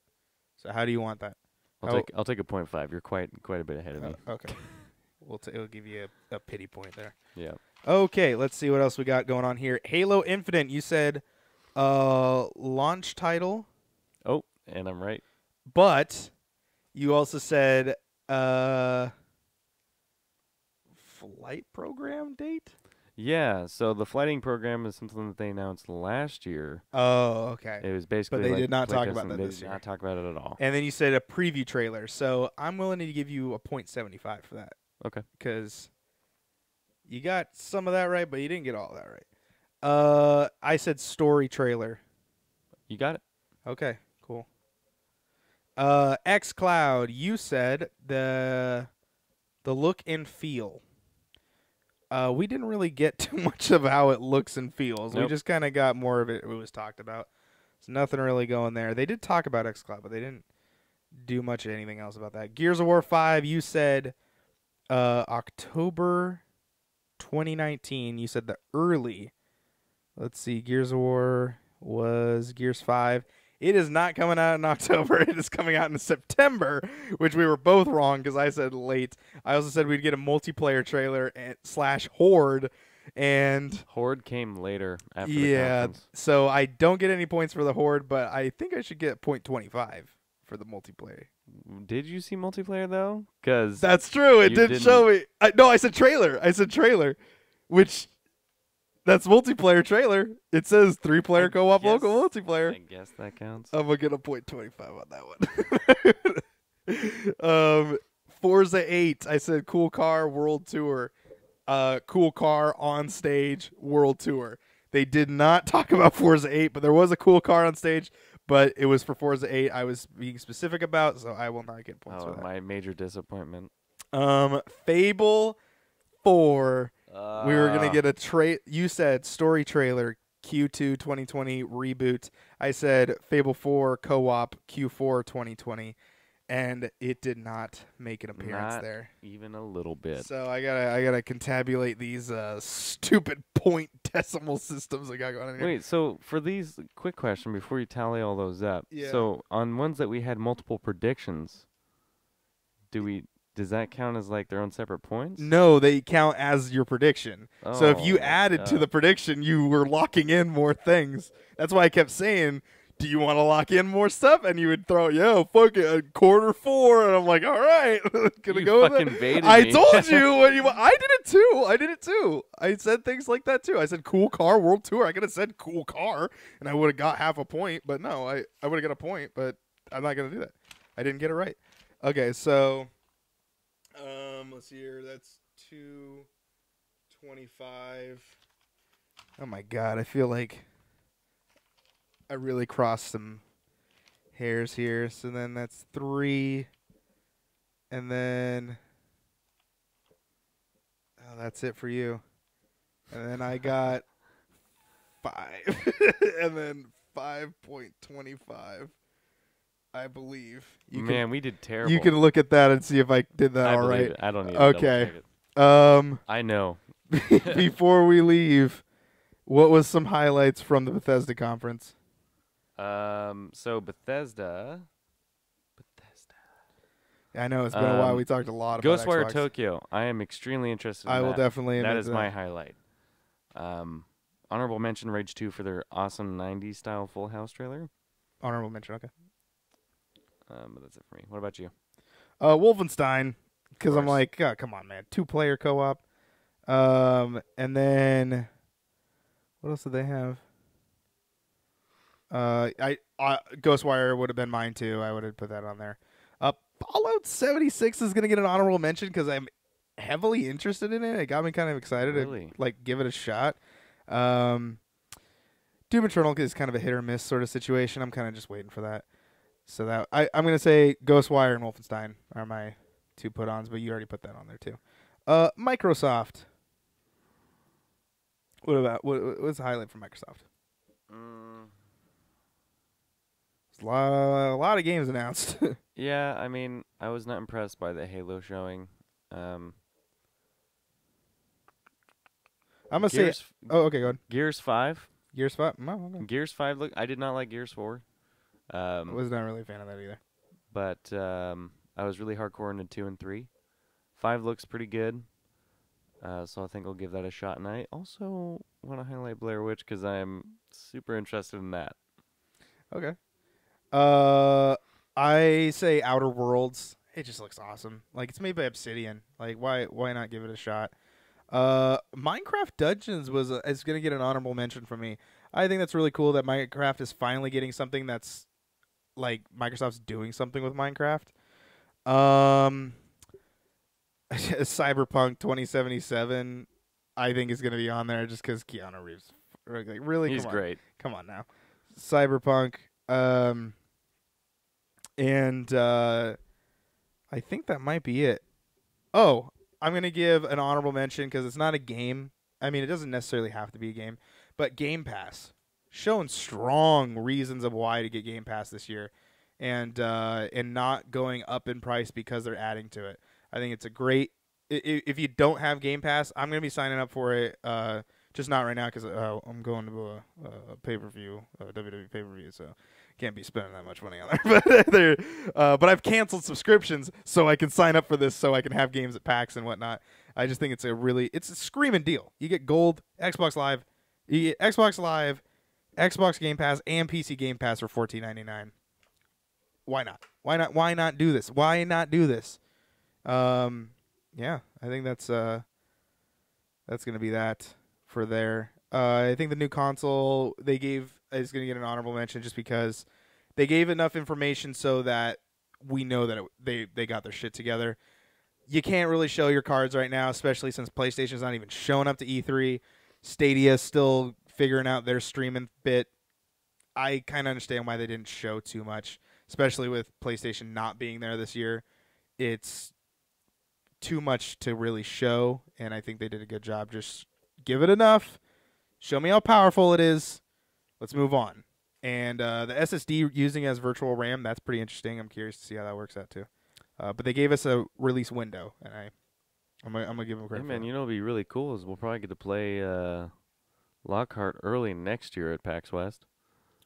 So how do you want that? I'll take a 0.5. You're quite a bit ahead of me. Okay. It'll give you a pity point there. Yeah. Okay, let's see what else we got going on here. Halo Infinite, you said launch title. Oh, and I'm right. But you also said flight program date? Yeah, so the flighting program is something that they announced last year. Oh, okay. It was basically But they like did not talk playtesting. about that They this did year. not talk about it at all. And then you said a preview trailer. So I'm willing to give you a 0.75 for that. Okay. Because you got some of that right, but you didn't get all of that right. I said story trailer. You got it. Okay, cool. xCloud, you said the look and feel. We didn't really get too much of how it looks and feels. Nope. We just kind of got more of it was talked about. There's nothing really going there. They did talk about xCloud, but they didn't do much of anything else about that. Gears of War 5, you said October 2019. You said the early. Let's see. Gears of War was Gears 5. It is not coming out in October. It is coming out in September, which we were both wrong because I said late. I also said we'd get a multiplayer trailer / Horde, and Horde came later after the yeah. conference. So I don't get any points for the Horde, but I think I should get 0.25 for the multiplayer. Did you see multiplayer though? Because That's true. It You did didn't. show me. No, I said trailer. I said trailer. which that's multiplayer trailer. It says 3-player co-op guess- local I multiplayer. guess that counts. I'm gonna get a point 25 on that one. Forza 8. I said cool car world tour. Cool car on stage world tour. They did not talk about Forza 8, but there was a cool car on stage. But it was for Forza 8 I was being specific about, so I will not get points for that. My major disappointment. Fable 4. We were going to get a you said story trailer Q2 2020 reboot. I said Fable 4 co-op Q4 2020, and it did not make an appearance Not there. even a little bit. So I gotta contabulate these stupid point decimal systems I got going on here. Wait, so for these, quick question before you tally all those up. Yeah. So on ones that we had multiple predictions, does that count as like their own separate points? No, they count as your prediction. So if you Oh, added to the prediction, you were locking in more things. That's why I kept saying, do you want to lock in more stuff? And you would throw, fuck it, quarter 4. And I'm like, all right, gonna You go with fucking it. baited I me. told you. I did it too. I said things like that too. I said cool car world tour. I could have said cool car, and I would have got half a point. But no, I would have got a point. But I'm not gonna do that. I didn't get it right. Okay, so let's see here. That's 225. Oh my god, I feel like I really crossed some hairs here. So then that's 3. And then that's it for you. And then I got 5. And then 5.25. I believe. We did terrible. You can look at that and see if I did that I all believe right. it. I don't need Okay. to double check it. I know. Before we leave, what was some highlights from the Bethesda conference? So Bethesda. I know it's been a while. We talked a lot about Ghostwire Xbox. Tokyo. I am extremely interested in I will that. definitely That admit is my highlight. Honorable mention Rage 2 for their awesome 90s style Full House trailer. Honorable mention, okay. But that's it for me. What about you? Wolfenstein, because I'm course. like, oh, come on, man. 2-player co-op. And then what else did they have? Ghostwire would have been mine too. I would have put that on there. Fallout 76 is gonna get an honorable mention because I'm heavily interested in it. It got me kind of excited Really? to give it a shot. Doom Eternal is kind of a hit or miss sort of situation. I'm kind of just waiting for that. So that I'm gonna say Ghostwire and Wolfenstein are my 2 put-ons, but you already put that on there too. Microsoft. What's the highlight for Microsoft? There's a lot of games announced. Yeah, I mean, I was not impressed by the Halo showing. I'm gonna say. Oh, okay, go ahead. Gears 5. Gears 5. No, okay. Gears 5. Look, I did not like Gears 4. I was not really a fan of that either. But I was really hardcore into 2 and 3. 5 looks pretty good. So I think I'll give that a shot. And I also want to highlight Blair Witch because I'm super interested in that. Okay. I say Outer Worlds. It just looks awesome. Like, it's made by Obsidian. Like, why not give it a shot? Minecraft Dungeons is going to get an honorable mention from me. I think that's really cool that Minecraft is finally getting something that's like Microsoft's doing something with Minecraft. Cyberpunk 2077 I think is going to be on there just because Keanu Reeves. Like, really? He's great. Come on now. Cyberpunk. And I think that might be it. Oh, I'm going to give an honorable mention because it's not a game. I mean, it doesn't necessarily have to be a game, but Game Pass. Showing strong reasons of why to get Game Pass this year and not going up in price because they're adding to it. I think it's a great – if you don't have Game Pass, I'm going to be signing up for it, just not right now because I'm going to a pay-per-view, WWE pay-per-view, so can't be spending that much money on there. But I've canceled subscriptions so I can sign up for this so I can have games at PAX and whatnot. I just think it's a screaming deal. You get gold, Xbox Live, Xbox Game Pass, and PC Game Pass for $14.99. Why not? Why not do this? Why not do this? Yeah, I think that's That's going to be that for there. I think the new console they gave is going to get an honorable mention just because they gave enough information so that we know that they got their shit together. You can't really show your cards right now, especially since PlayStation's not even showing up to E3. Stadia's still figuring out their streaming bit. I kind of understand why they didn't show too much, especially with PlayStation not being there this year. It's too much to really show, and I think they did a good job. Just give it enough. Show me how powerful it is. Let's move on. And the SSD using as virtual RAM, that's pretty interesting. I'm curious to see how that works out too. But they gave us a release window, and I'm gonna give them Hey credit man, for that. you know what'd be really cool is we'll probably get to play Lockhart early next year at PAX West.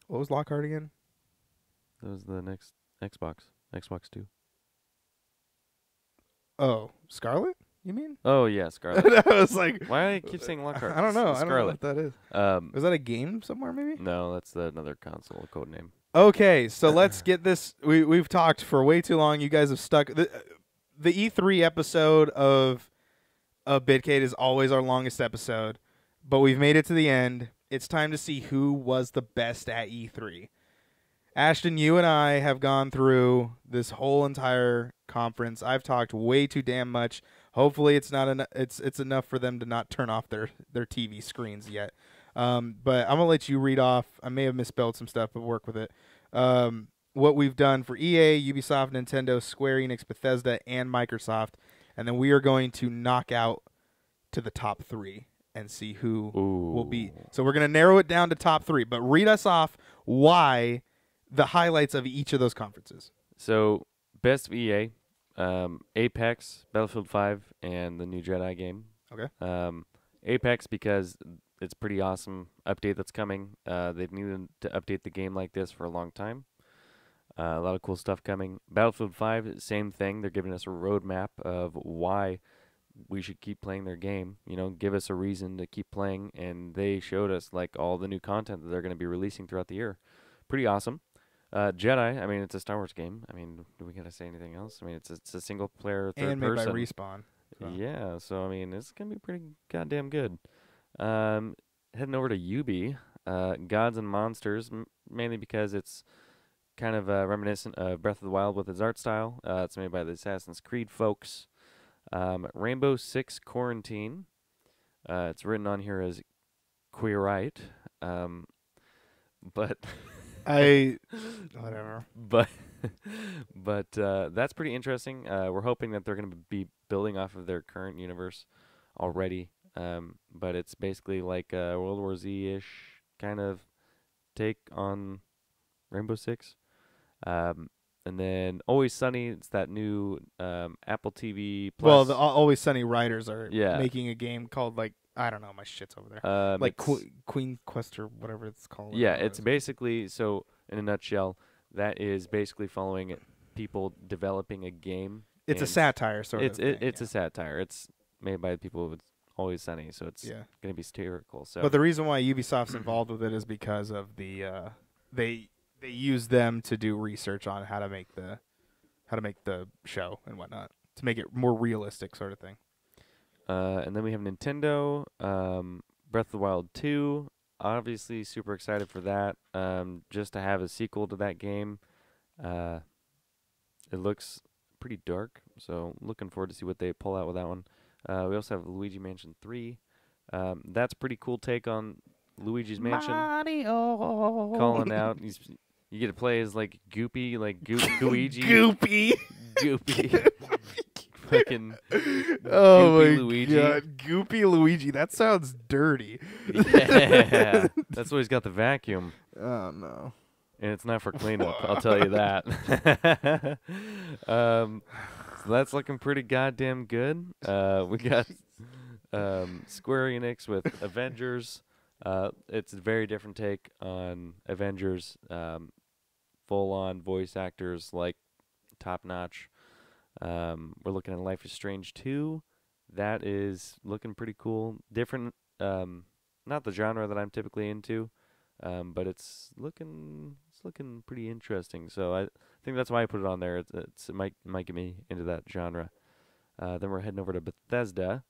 What was Lockhart again? That was the next Xbox 2. Oh, Scarlet? You mean? Oh yeah, Scarlet. I was like, Why do I keep saying Lockhart? I don't know. I don't know Scarlet. what that is. Um, Was that a game somewhere? Maybe. no, that's another console code name. Okay, so let's get this. We've talked for way too long. You guys have stuck. The E3 episode of Bitcade is always our longest episode, but we've made it to the end. It's time to see who was the best at E3. Ashton, you and I have gone through this whole entire conference. I've talked way too damn much. Hopefully, it's not it's enough for them to not turn off their TV screens yet. But I'm gonna let you read off. I may have misspelled some stuff, but work with it. What we've done for EA, Ubisoft, Nintendo, Square Enix, Bethesda, and Microsoft, and then we are going to knock out to the top 3 and see who will be. So we're gonna narrow it down to top 3. But read us off why the highlights of each of those conferences. So best of EA, Apex, Battlefield 5, and the new Jedi game. Okay. Apex because it's pretty awesome update that's coming. They've needed to update the game like this for a long time. A lot of cool stuff coming. Battlefield 5, same thing. They're giving us a roadmap of why we should keep playing their game. You know, give us a reason to keep playing, and they showed us like all the new content that they're going to be releasing throughout the year. Pretty awesome. Jedi, I mean, it's a Star Wars game. I mean, do we gotta say anything else? I mean, it's a single player third And made by person. Respawn. So. Yeah, so I mean, it's gonna be pretty goddamn good. Heading over to Ubi, Gods and Monsters, mainly because it's kind of reminiscent of Breath of the Wild with its art style. It's made by the Assassin's Creed folks. Rainbow Six Quarantine. It's written on here as Queerite, but whatever. But that's pretty interesting. We're hoping that they're going to be building off of their current universe already. But it's basically like a World War Z-ish kind of take on Rainbow Six. And then Always Sunny, it's that new Apple TV Plus. Well, the Always Sunny writers are Yeah. making a game called, like, I don't know, my shit's over there. Like Queen Quest or whatever it's called. Yeah, it's basically, so in a nutshell, that is basically following people developing a game. It's a satire sort of thing. It's a satire. It's made by people with Always Sunny, so it's going to be satirical. So, but the reason why Ubisoft's involved with it is because of the they use them to do research on how to make the show and whatnot to make it more realistic sort of thing. And then we have Nintendo, Breath of the Wild 2. Obviously, super excited for that. Just to have a sequel to that game. It looks pretty dark, so looking forward to see what they pull out with that one. We also have Luigi Mansion 3. That's a pretty cool take on Luigi's Mansion. Mario. Calling out. You get to play as like Goopy, like Gooigi. Goopy. Goopy. Fucking oh Goopy my Luigi. God, Goopy Luigi. That sounds dirty. Yeah, that's why he's got the vacuum. Oh no. And it's not for cleanup, I'll tell you that. So that's looking pretty goddamn good. We got Square Enix with Avengers. It's a very different take on Avengers. Full-on voice actors, like top-notch. We're looking at Life is Strange 2. That is looking pretty cool. Different, not the genre that I'm typically into, but it's looking pretty interesting. So I think that's why I put it on there. It might get me into that genre. Then we're heading over to Bethesda.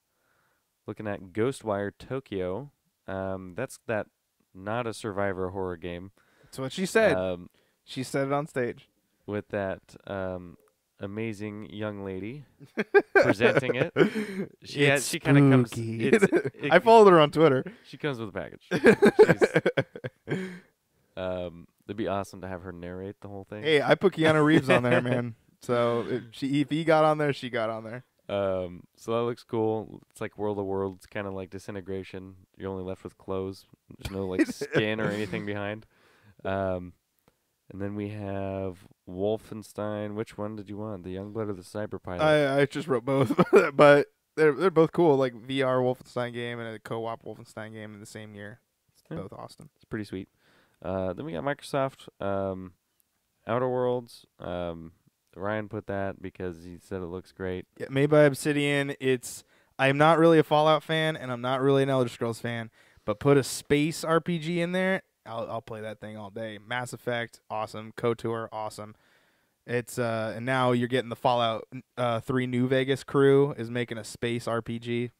looking at Ghostwire Tokyo. That's that not a survivor horror game. That's what she said. Um, She said it on stage. with that amazing young lady presenting it. It's She kind of comes. spooky. I It, followed her on Twitter. she comes with a package. It'd be awesome to have her narrate the whole thing. Hey, I put Keanu Reeves on there, man. So if he got on there, she got on there. So that looks cool. It's like World of Worlds, kind of like Disintegration. You're only left with clothes. There's no like skin or anything behind. And then we have Wolfenstein. Which one did you want? The Youngblood or the Cyber Pilot? I just wrote both, but they're both cool. Like VR Wolfenstein game and a co-op Wolfenstein game in the same year. It's both awesome. It's pretty sweet. Then we got Microsoft Outer Worlds. Ryan put that because he said it looks great. Yeah, made by Obsidian. I'm not really a Fallout fan, and I'm not really an Elder Scrolls fan. But put a space RPG in there, I'll play that thing all day. Mass Effect, awesome. KOTOR, awesome. It's and now you're getting the Fallout 3 New Vegas crew is making a space RPG.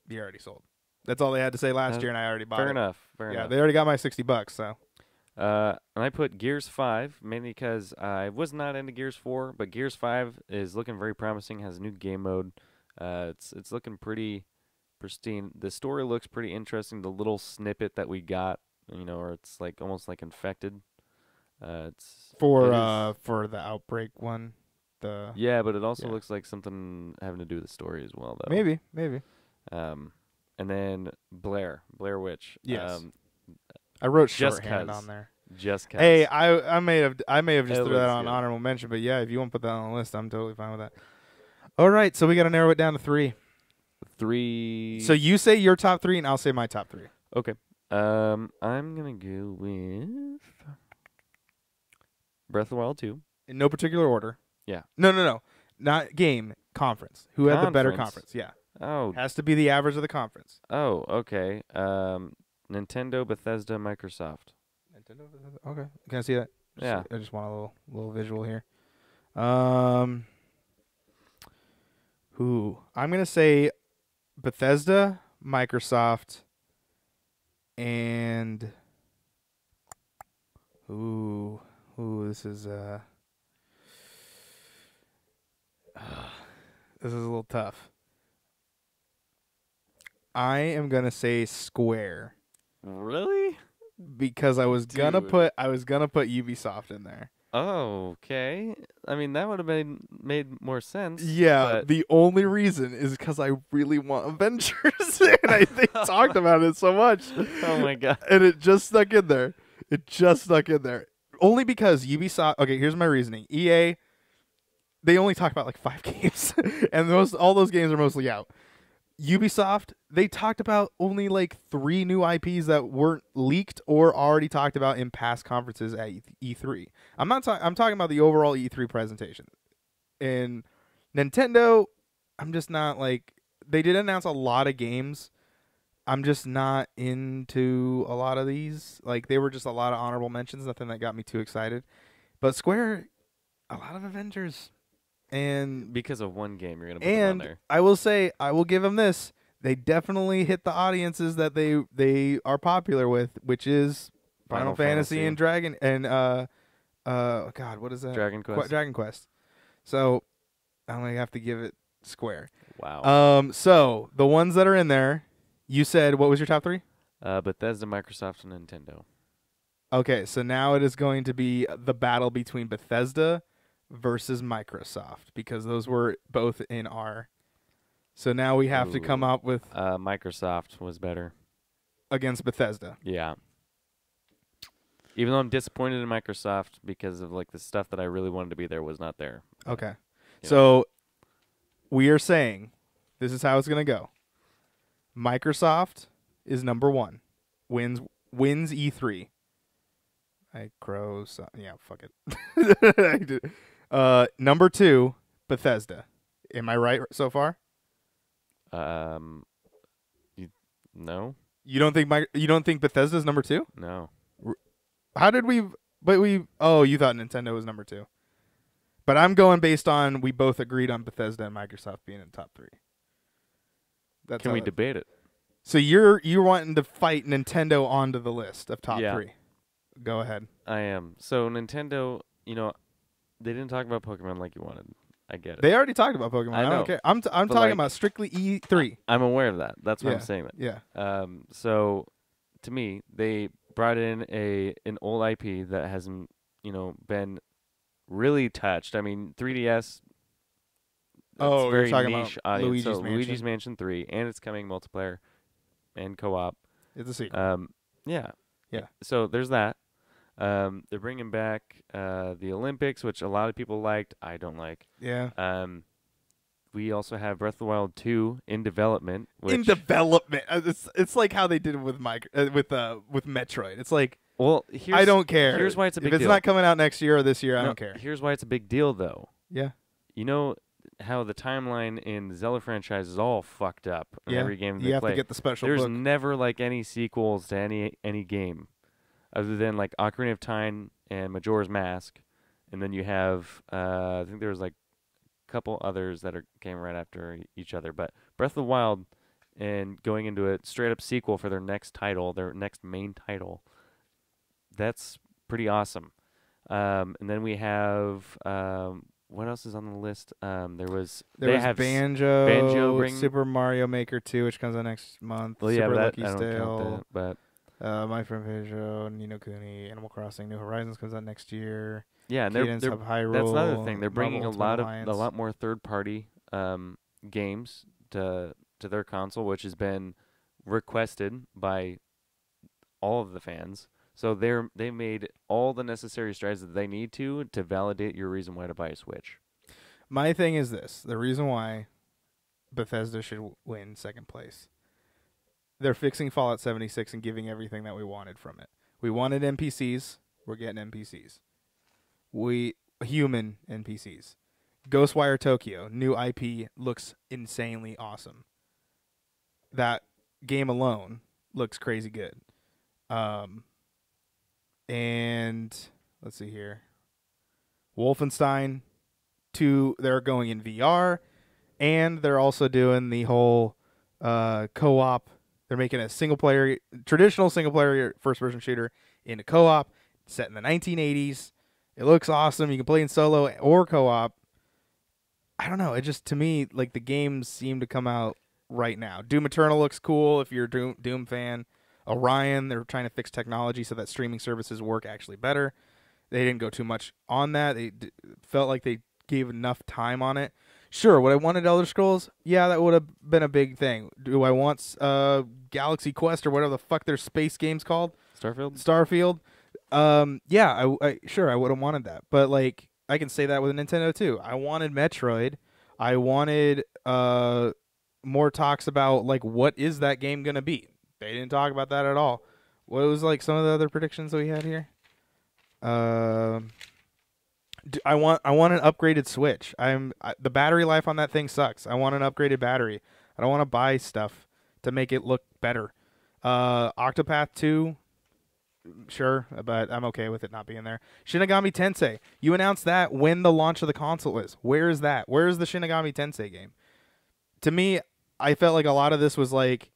You're already sold. That's all they had to say last year, and I already bought it. Fair enough. Yeah, they already got my $60. So. And I put Gears 5 mainly because I was not into Gears 4, but Gears 5 is looking very promising. Has a new game mode. It's looking pretty pristine. The story looks pretty interesting. The little snippet that we got, or it's like almost like infected. It's for the Outbreak one. Yeah, but it also looks like something having to do with the story as well, though. Maybe. And then Blair Witch. Yes. I wrote Just shorthand on there. Just cause. Hey, I may have just threw that on good. honorable mention, but yeah, if you want to put that on the list, I'm totally fine with that. All right, so we got to narrow it down to 3. 3. So you say your top 3, and I'll say my top 3. Okay. I'm gonna go with Breath of the Wild 2. In no particular order. Yeah. No. Not game, conference. Who had the better conference? Yeah. Oh. Has to be the average of the conference. Oh, okay. Nintendo, Bethesda, Microsoft. Nintendo. Okay. Can I see that? Yeah. I just want a little visual here. Who? I'm gonna say Bethesda, Microsoft, and this is this is a little tough. I am gonna say Square. Really? Because I was gonna put Ubisoft in there. Oh, okay. I mean, that would have made more sense. Yeah, the only reason is because I really want Avengers, and I talked about it so much. Oh my god! And it just stuck in there. Only because Ubisoft. Okay, here's my reasoning. EA, they only talk about like 5 games, and all those games are mostly out. Ubisoft, they talked about only like 3 new IPs that weren't leaked or already talked about in past conferences at E3. I'm talking about the overall E3 presentation. And Nintendo, I'm just not like, they did announce a lot of games. I'm just not into a lot of these. Like, they were just a lot of honorable mentions, nothing that got me too excited. But Square, a lot of Avengers. And because of one game, you're gonna put them on there. I will say, I will give them this: they definitely hit the audiences that they are popular with, which is Final Fantasy and Dragon and God, what is that? Dragon Quest. Dragon Quest. So I'm gonna have to give it Square. Wow. So the ones that are in there, you said what was your top 3? Bethesda, Microsoft, and Nintendo. Okay, so now it is going to be the battle between Bethesda versus Microsoft, because those were both in R. So now we have to come up with Microsoft was better against Bethesda. Yeah. Even though I'm disappointed in Microsoft because of like the stuff that I really wanted to be there was not there. Okay. Yeah. So we are saying this is how it's going to go. Microsoft is number 1. Wins E3. Yeah, fuck it. I did. Number 2, Bethesda. Am I right so far? No. You don't think Bethesda's number 2? No. How did we? Oh, you thought Nintendo was number 2. But I'm going based on we both agreed on Bethesda and Microsoft being in the top 3. That's Can we debate it? So you're wanting to fight Nintendo onto the list of top Yeah. 3. Go ahead. I am. So Nintendo, they didn't talk about Pokemon like you wanted. I get it. They already talked about Pokemon. I I don't know, care. I'm but, talking about strictly E3. I'm aware of that. That's why Yeah. I'm saying that. Yeah. So to me, they brought in an old IP that hasn't, been really touched. I mean, 3DS. That's Oh, you're very talking niche about audience. Luigi's So Mansion. Luigi's Mansion 3, and it's coming multiplayer and co-op. It's a sequel. Yeah. Yeah. So there's that. They're bringing back the Olympics, which a lot of people liked. I don't like. Yeah. We also have Breath of the Wild 2 in development. In development. It's like how they did it with with Metroid. It's like, well, I don't care. Here's why it's a big deal. If it's deal. not coming out next year or this year, I don't care. Here's why it's a big deal, though. Yeah. You know how the timeline in the Zelda franchise is all fucked up in every game they you have play. to get the special There's book. never like any sequels to any game, other than like Ocarina of Time and Majora's Mask, and then you have I think there was like a couple others that came right after each other. But Breath of the Wild and going into a straight up sequel for their next title, their next main title, that's pretty awesome. And then we have what else is on the list? There was Banjo, Super Mario Maker 2, which comes out next month. Well, Super yeah, Lucky I don't Stale, count that, but My Friend Pedro, Ni no Kuni, Animal Crossing, New Horizons comes out next year. yeah, and Cadence of Hyrule, that's another thing. They're bringing Marvel a Ultimate lot more third party games to their console, which has been requested by all of the fans. So they made all the necessary strides that they need to validate your reason why to buy a Switch. My thing is this: the reason why Bethesda should win second place. They're fixing Fallout 76 and giving everything that we wanted from it. We wanted NPCs. We're getting NPCs. Human NPCs. Ghostwire Tokyo, new IP, looks insanely awesome. That game alone looks crazy good. And let's see here. Wolfenstein 2, they're going in VR, and they're also doing the whole co-op. They're making a traditional single-player first-person shooter in a co-op set in the 1980s. It looks awesome. You can play in solo or co-op. I don't know. It just, to me, like the games seem to come out right now. Doom Eternal looks cool if you're a Doom fan. Orion, they're trying to fix technology so that streaming services work actually better. They didn't go too much on that. They felt like they gave enough time on it. Sure, would I wanted Elder Scrolls? Yeah, that would have been a big thing. Do I want Galaxy Quest or whatever the fuck their space game's called? Starfield. Yeah, I would have wanted that. But like, I can say that with Nintendo too. I wanted Metroid. I wanted more talks about like what is that game gonna be. They didn't talk about that at all. What was like some of the other predictions that we had here? I want an upgraded Switch. The battery life on that thing sucks. I want an upgraded battery. I don't want to buy stuff to make it look better. Octopath 2, sure, but I'm okay with it not being there. Shinigami Tensei. You announced that when the launch of the console is. Where is that? Where is the Shinigami Tensei game? To me, I felt like a lot of this was like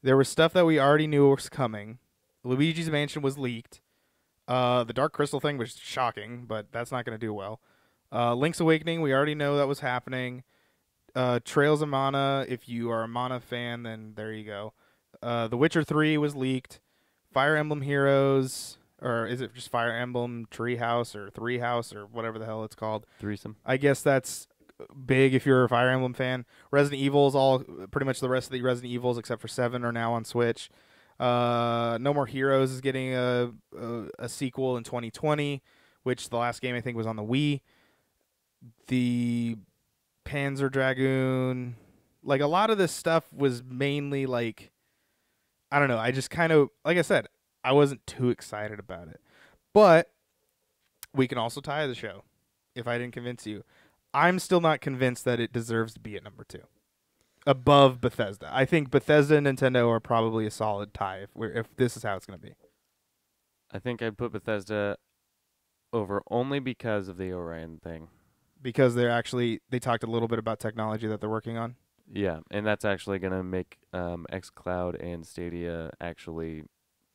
there was stuff that we already knew was coming. Luigi's Mansion was leaked. The Dark Crystal thing was shocking, but that's not going to do well. Link's Awakening, we already know that was happening. Trails of Mana, if you are a Mana fan, then there you go. The Witcher 3 was leaked. Fire Emblem Heroes, or is it just Fire Emblem Treehouse or Three House or whatever the hell it's called? Threesome. I guess that's big if you're a Fire Emblem fan. Resident Evil's all pretty much the rest of the Resident Evils except for 7 are now on Switch. No More Heroes is getting a sequel in 2020, which the last game I think was on the Wii. The Panzer Dragoon, like a lot of this stuff was mainly like, I don't know. I just kind of, like I said, I wasn't too excited about it. But we can also tie the show. If I didn't convince you, I'm still not convinced that it deserves to be at number 2. Above Bethesda. I think Bethesda and Nintendo are probably a solid tie if this is how it's going to be. I think I'd put Bethesda over only because of the Orion thing. Because they talked a little bit about technology that they're working on Yeah, and that's actually going to make xCloud and Stadia actually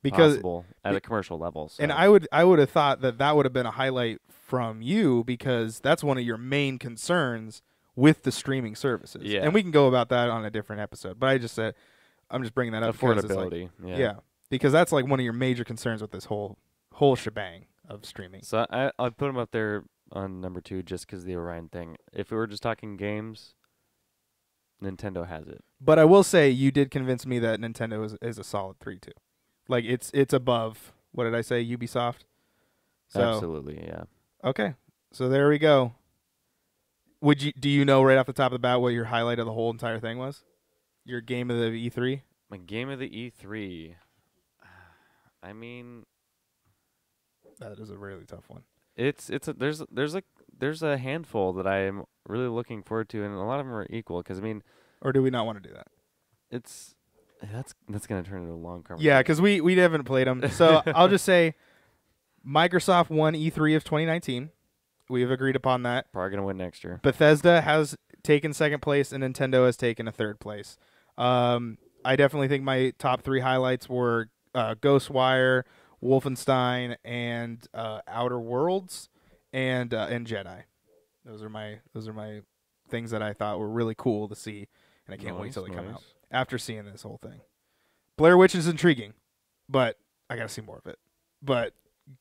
because possible at a commercial level. So. and I would have thought that would have been a highlight from you because that's one of your main concerns with the streaming services. Yeah. And we can go about that on a different episode. But I just said I'm just bringing that up because it's like, affordability. yeah, because that's like one of your major concerns with this whole shebang of streaming. So I'll put them up there on number 2 just because of the Orion thing. If we were just talking games, Nintendo has it. But I will say you did convince me that Nintendo is a solid 3 too. Like it's above, what did I say, Ubisoft? So, Absolutely, yeah. Okay. So there we go. Do you know right off the top of the bat what your highlight of the whole entire thing was? Your game of the E3? My game of the E3. I mean, That is a really tough one. there's a handful that I am really looking forward to, and a lot of them are equal. Because I mean, Or do we not want to do that? That's gonna turn into a long conversation. Yeah, because we haven't played them. So I'll just say, Microsoft won E3 of 2019. We have agreed upon that. Probably gonna win next year. Bethesda has taken second place, and Nintendo has taken a third place. I definitely think my top 3 highlights were Ghostwire, Wolfenstein, and Outer Worlds, and Jedi. Those are my things that I thought were really cool to see, and I can't wait till they come out. After seeing this whole thing, Blair Witch is intriguing, but I gotta see more of it. But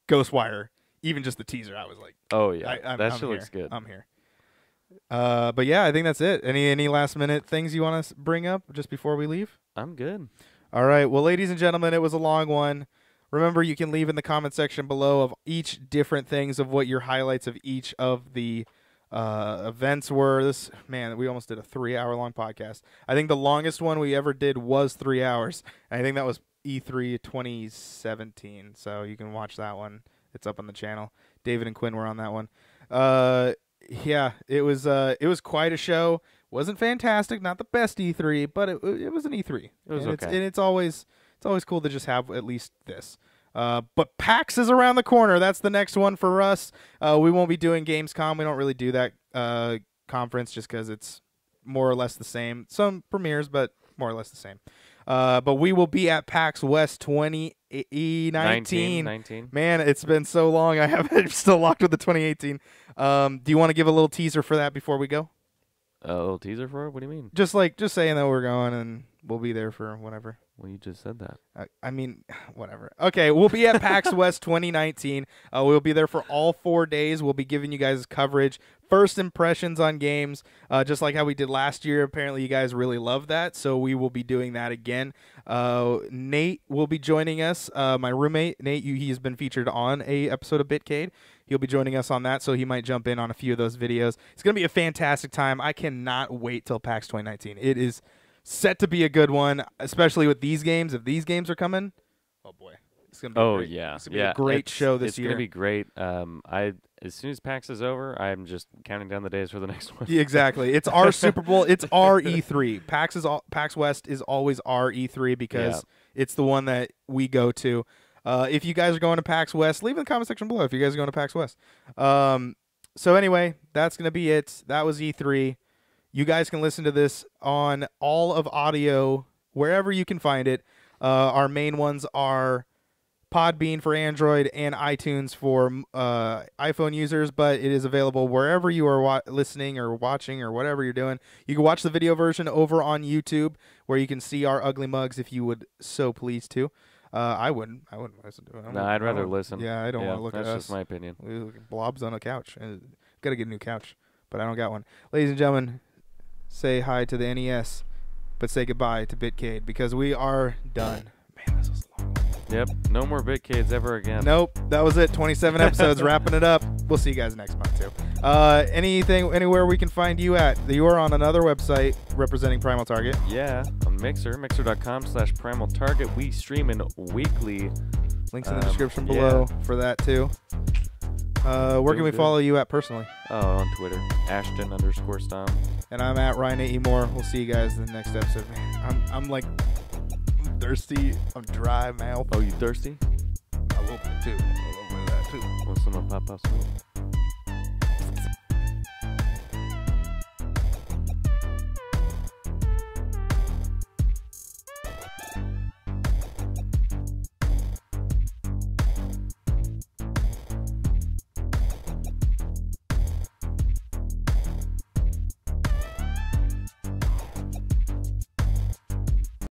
Ghostwire, even just the teaser, I was like, oh yeah, that shit looks good. I'm here. But yeah, I think that's it. Any last minute things you want to bring up just before we leave? I'm good. All right. Well, ladies and gentlemen, it was a long one. Remember, you can leave in the comment section below of each different things of what your highlights of each of the events were. We almost did a 3-hour-long podcast. I think the longest one we ever did was 3 hours. And I think that was E3 2017. So you can watch that one. It's up on the channel. David and Quinn were on that one. Yeah, it was quite a show. Wasn't fantastic, not the best E3, but it was an E3. It was okay. It's always cool to just have at least this. But PAX is around the corner. That's the next one for us. We won't be doing Gamescom. We don't really do that conference just because it's more or less the same. Some premieres, but more or less the same. But we will be at PAX West 2019. 19. Man, it's been so long. I'm still locked with the 2018. Do you want to give a little teaser for that before we go? A little teaser for it? What do you mean? Just saying that we're going and we'll be there for whatever. Well, you just said that. I mean, whatever. Okay, we'll be at PAX West 2019. We'll be there for all 4 days. We'll be giving you guys coverage, first impressions on games, just like how we did last year. Apparently, you guys really love that, so we will be doing that again. Nate will be joining us. My roommate, Nate, he has been featured on a episode of Bitcade. He'll be joining us on that, so he might jump in on a few of those videos. It's going to be a fantastic time. I cannot wait till PAX 2019. It is set to be a good one, especially with these games. If these games are coming, oh boy, it's gonna be great. Yeah, it's gonna be a great show this year. It's gonna be great. As soon as PAX is over, I'm just counting down the days for the next one. Yeah, exactly. It's our Super Bowl. It's our E3. PAX West is always our E3 because it's the one that we go to. If you guys are going to PAX West, leave in the comment section below if you guys are going to PAX West. So anyway, that's gonna be it. That was E3. You guys can listen to this on all of audio, wherever you can find it. Our main ones are Podbean for Android and iTunes for iPhone users, but it is available wherever you are listening or watching or whatever you're doing. You can watch the video version over on YouTube, where you can see our ugly mugs if you would so please to. I wouldn't listen to it. No, I'd rather listen. Yeah, I don't want to look at us. That's just my opinion. We look like blobs on a couch. Got to get a new couch, but I don't got one. Ladies and gentlemen, say hi to the NES, but say goodbye to Bitcade because we are done. Man, this was a long one. Yep, no more Bitcades ever again. Nope, that was it. 27 episodes, wrapping it up. We'll see you guys next month too. Anywhere we can find you at? You are on another website representing Primal Target. Yeah, on mixer.com/Primal Target. We stream in weekly. Links in the description below for that too. Where can we follow you at personally? Oh, on Twitter, Ashton_Stom. And I'm at Ryan A. E. Moore. We'll see you guys in the next episode. Man, I'm thirsty. I'm dry mouth. Oh, you thirsty? A little bit too. Want some of Papa's soup?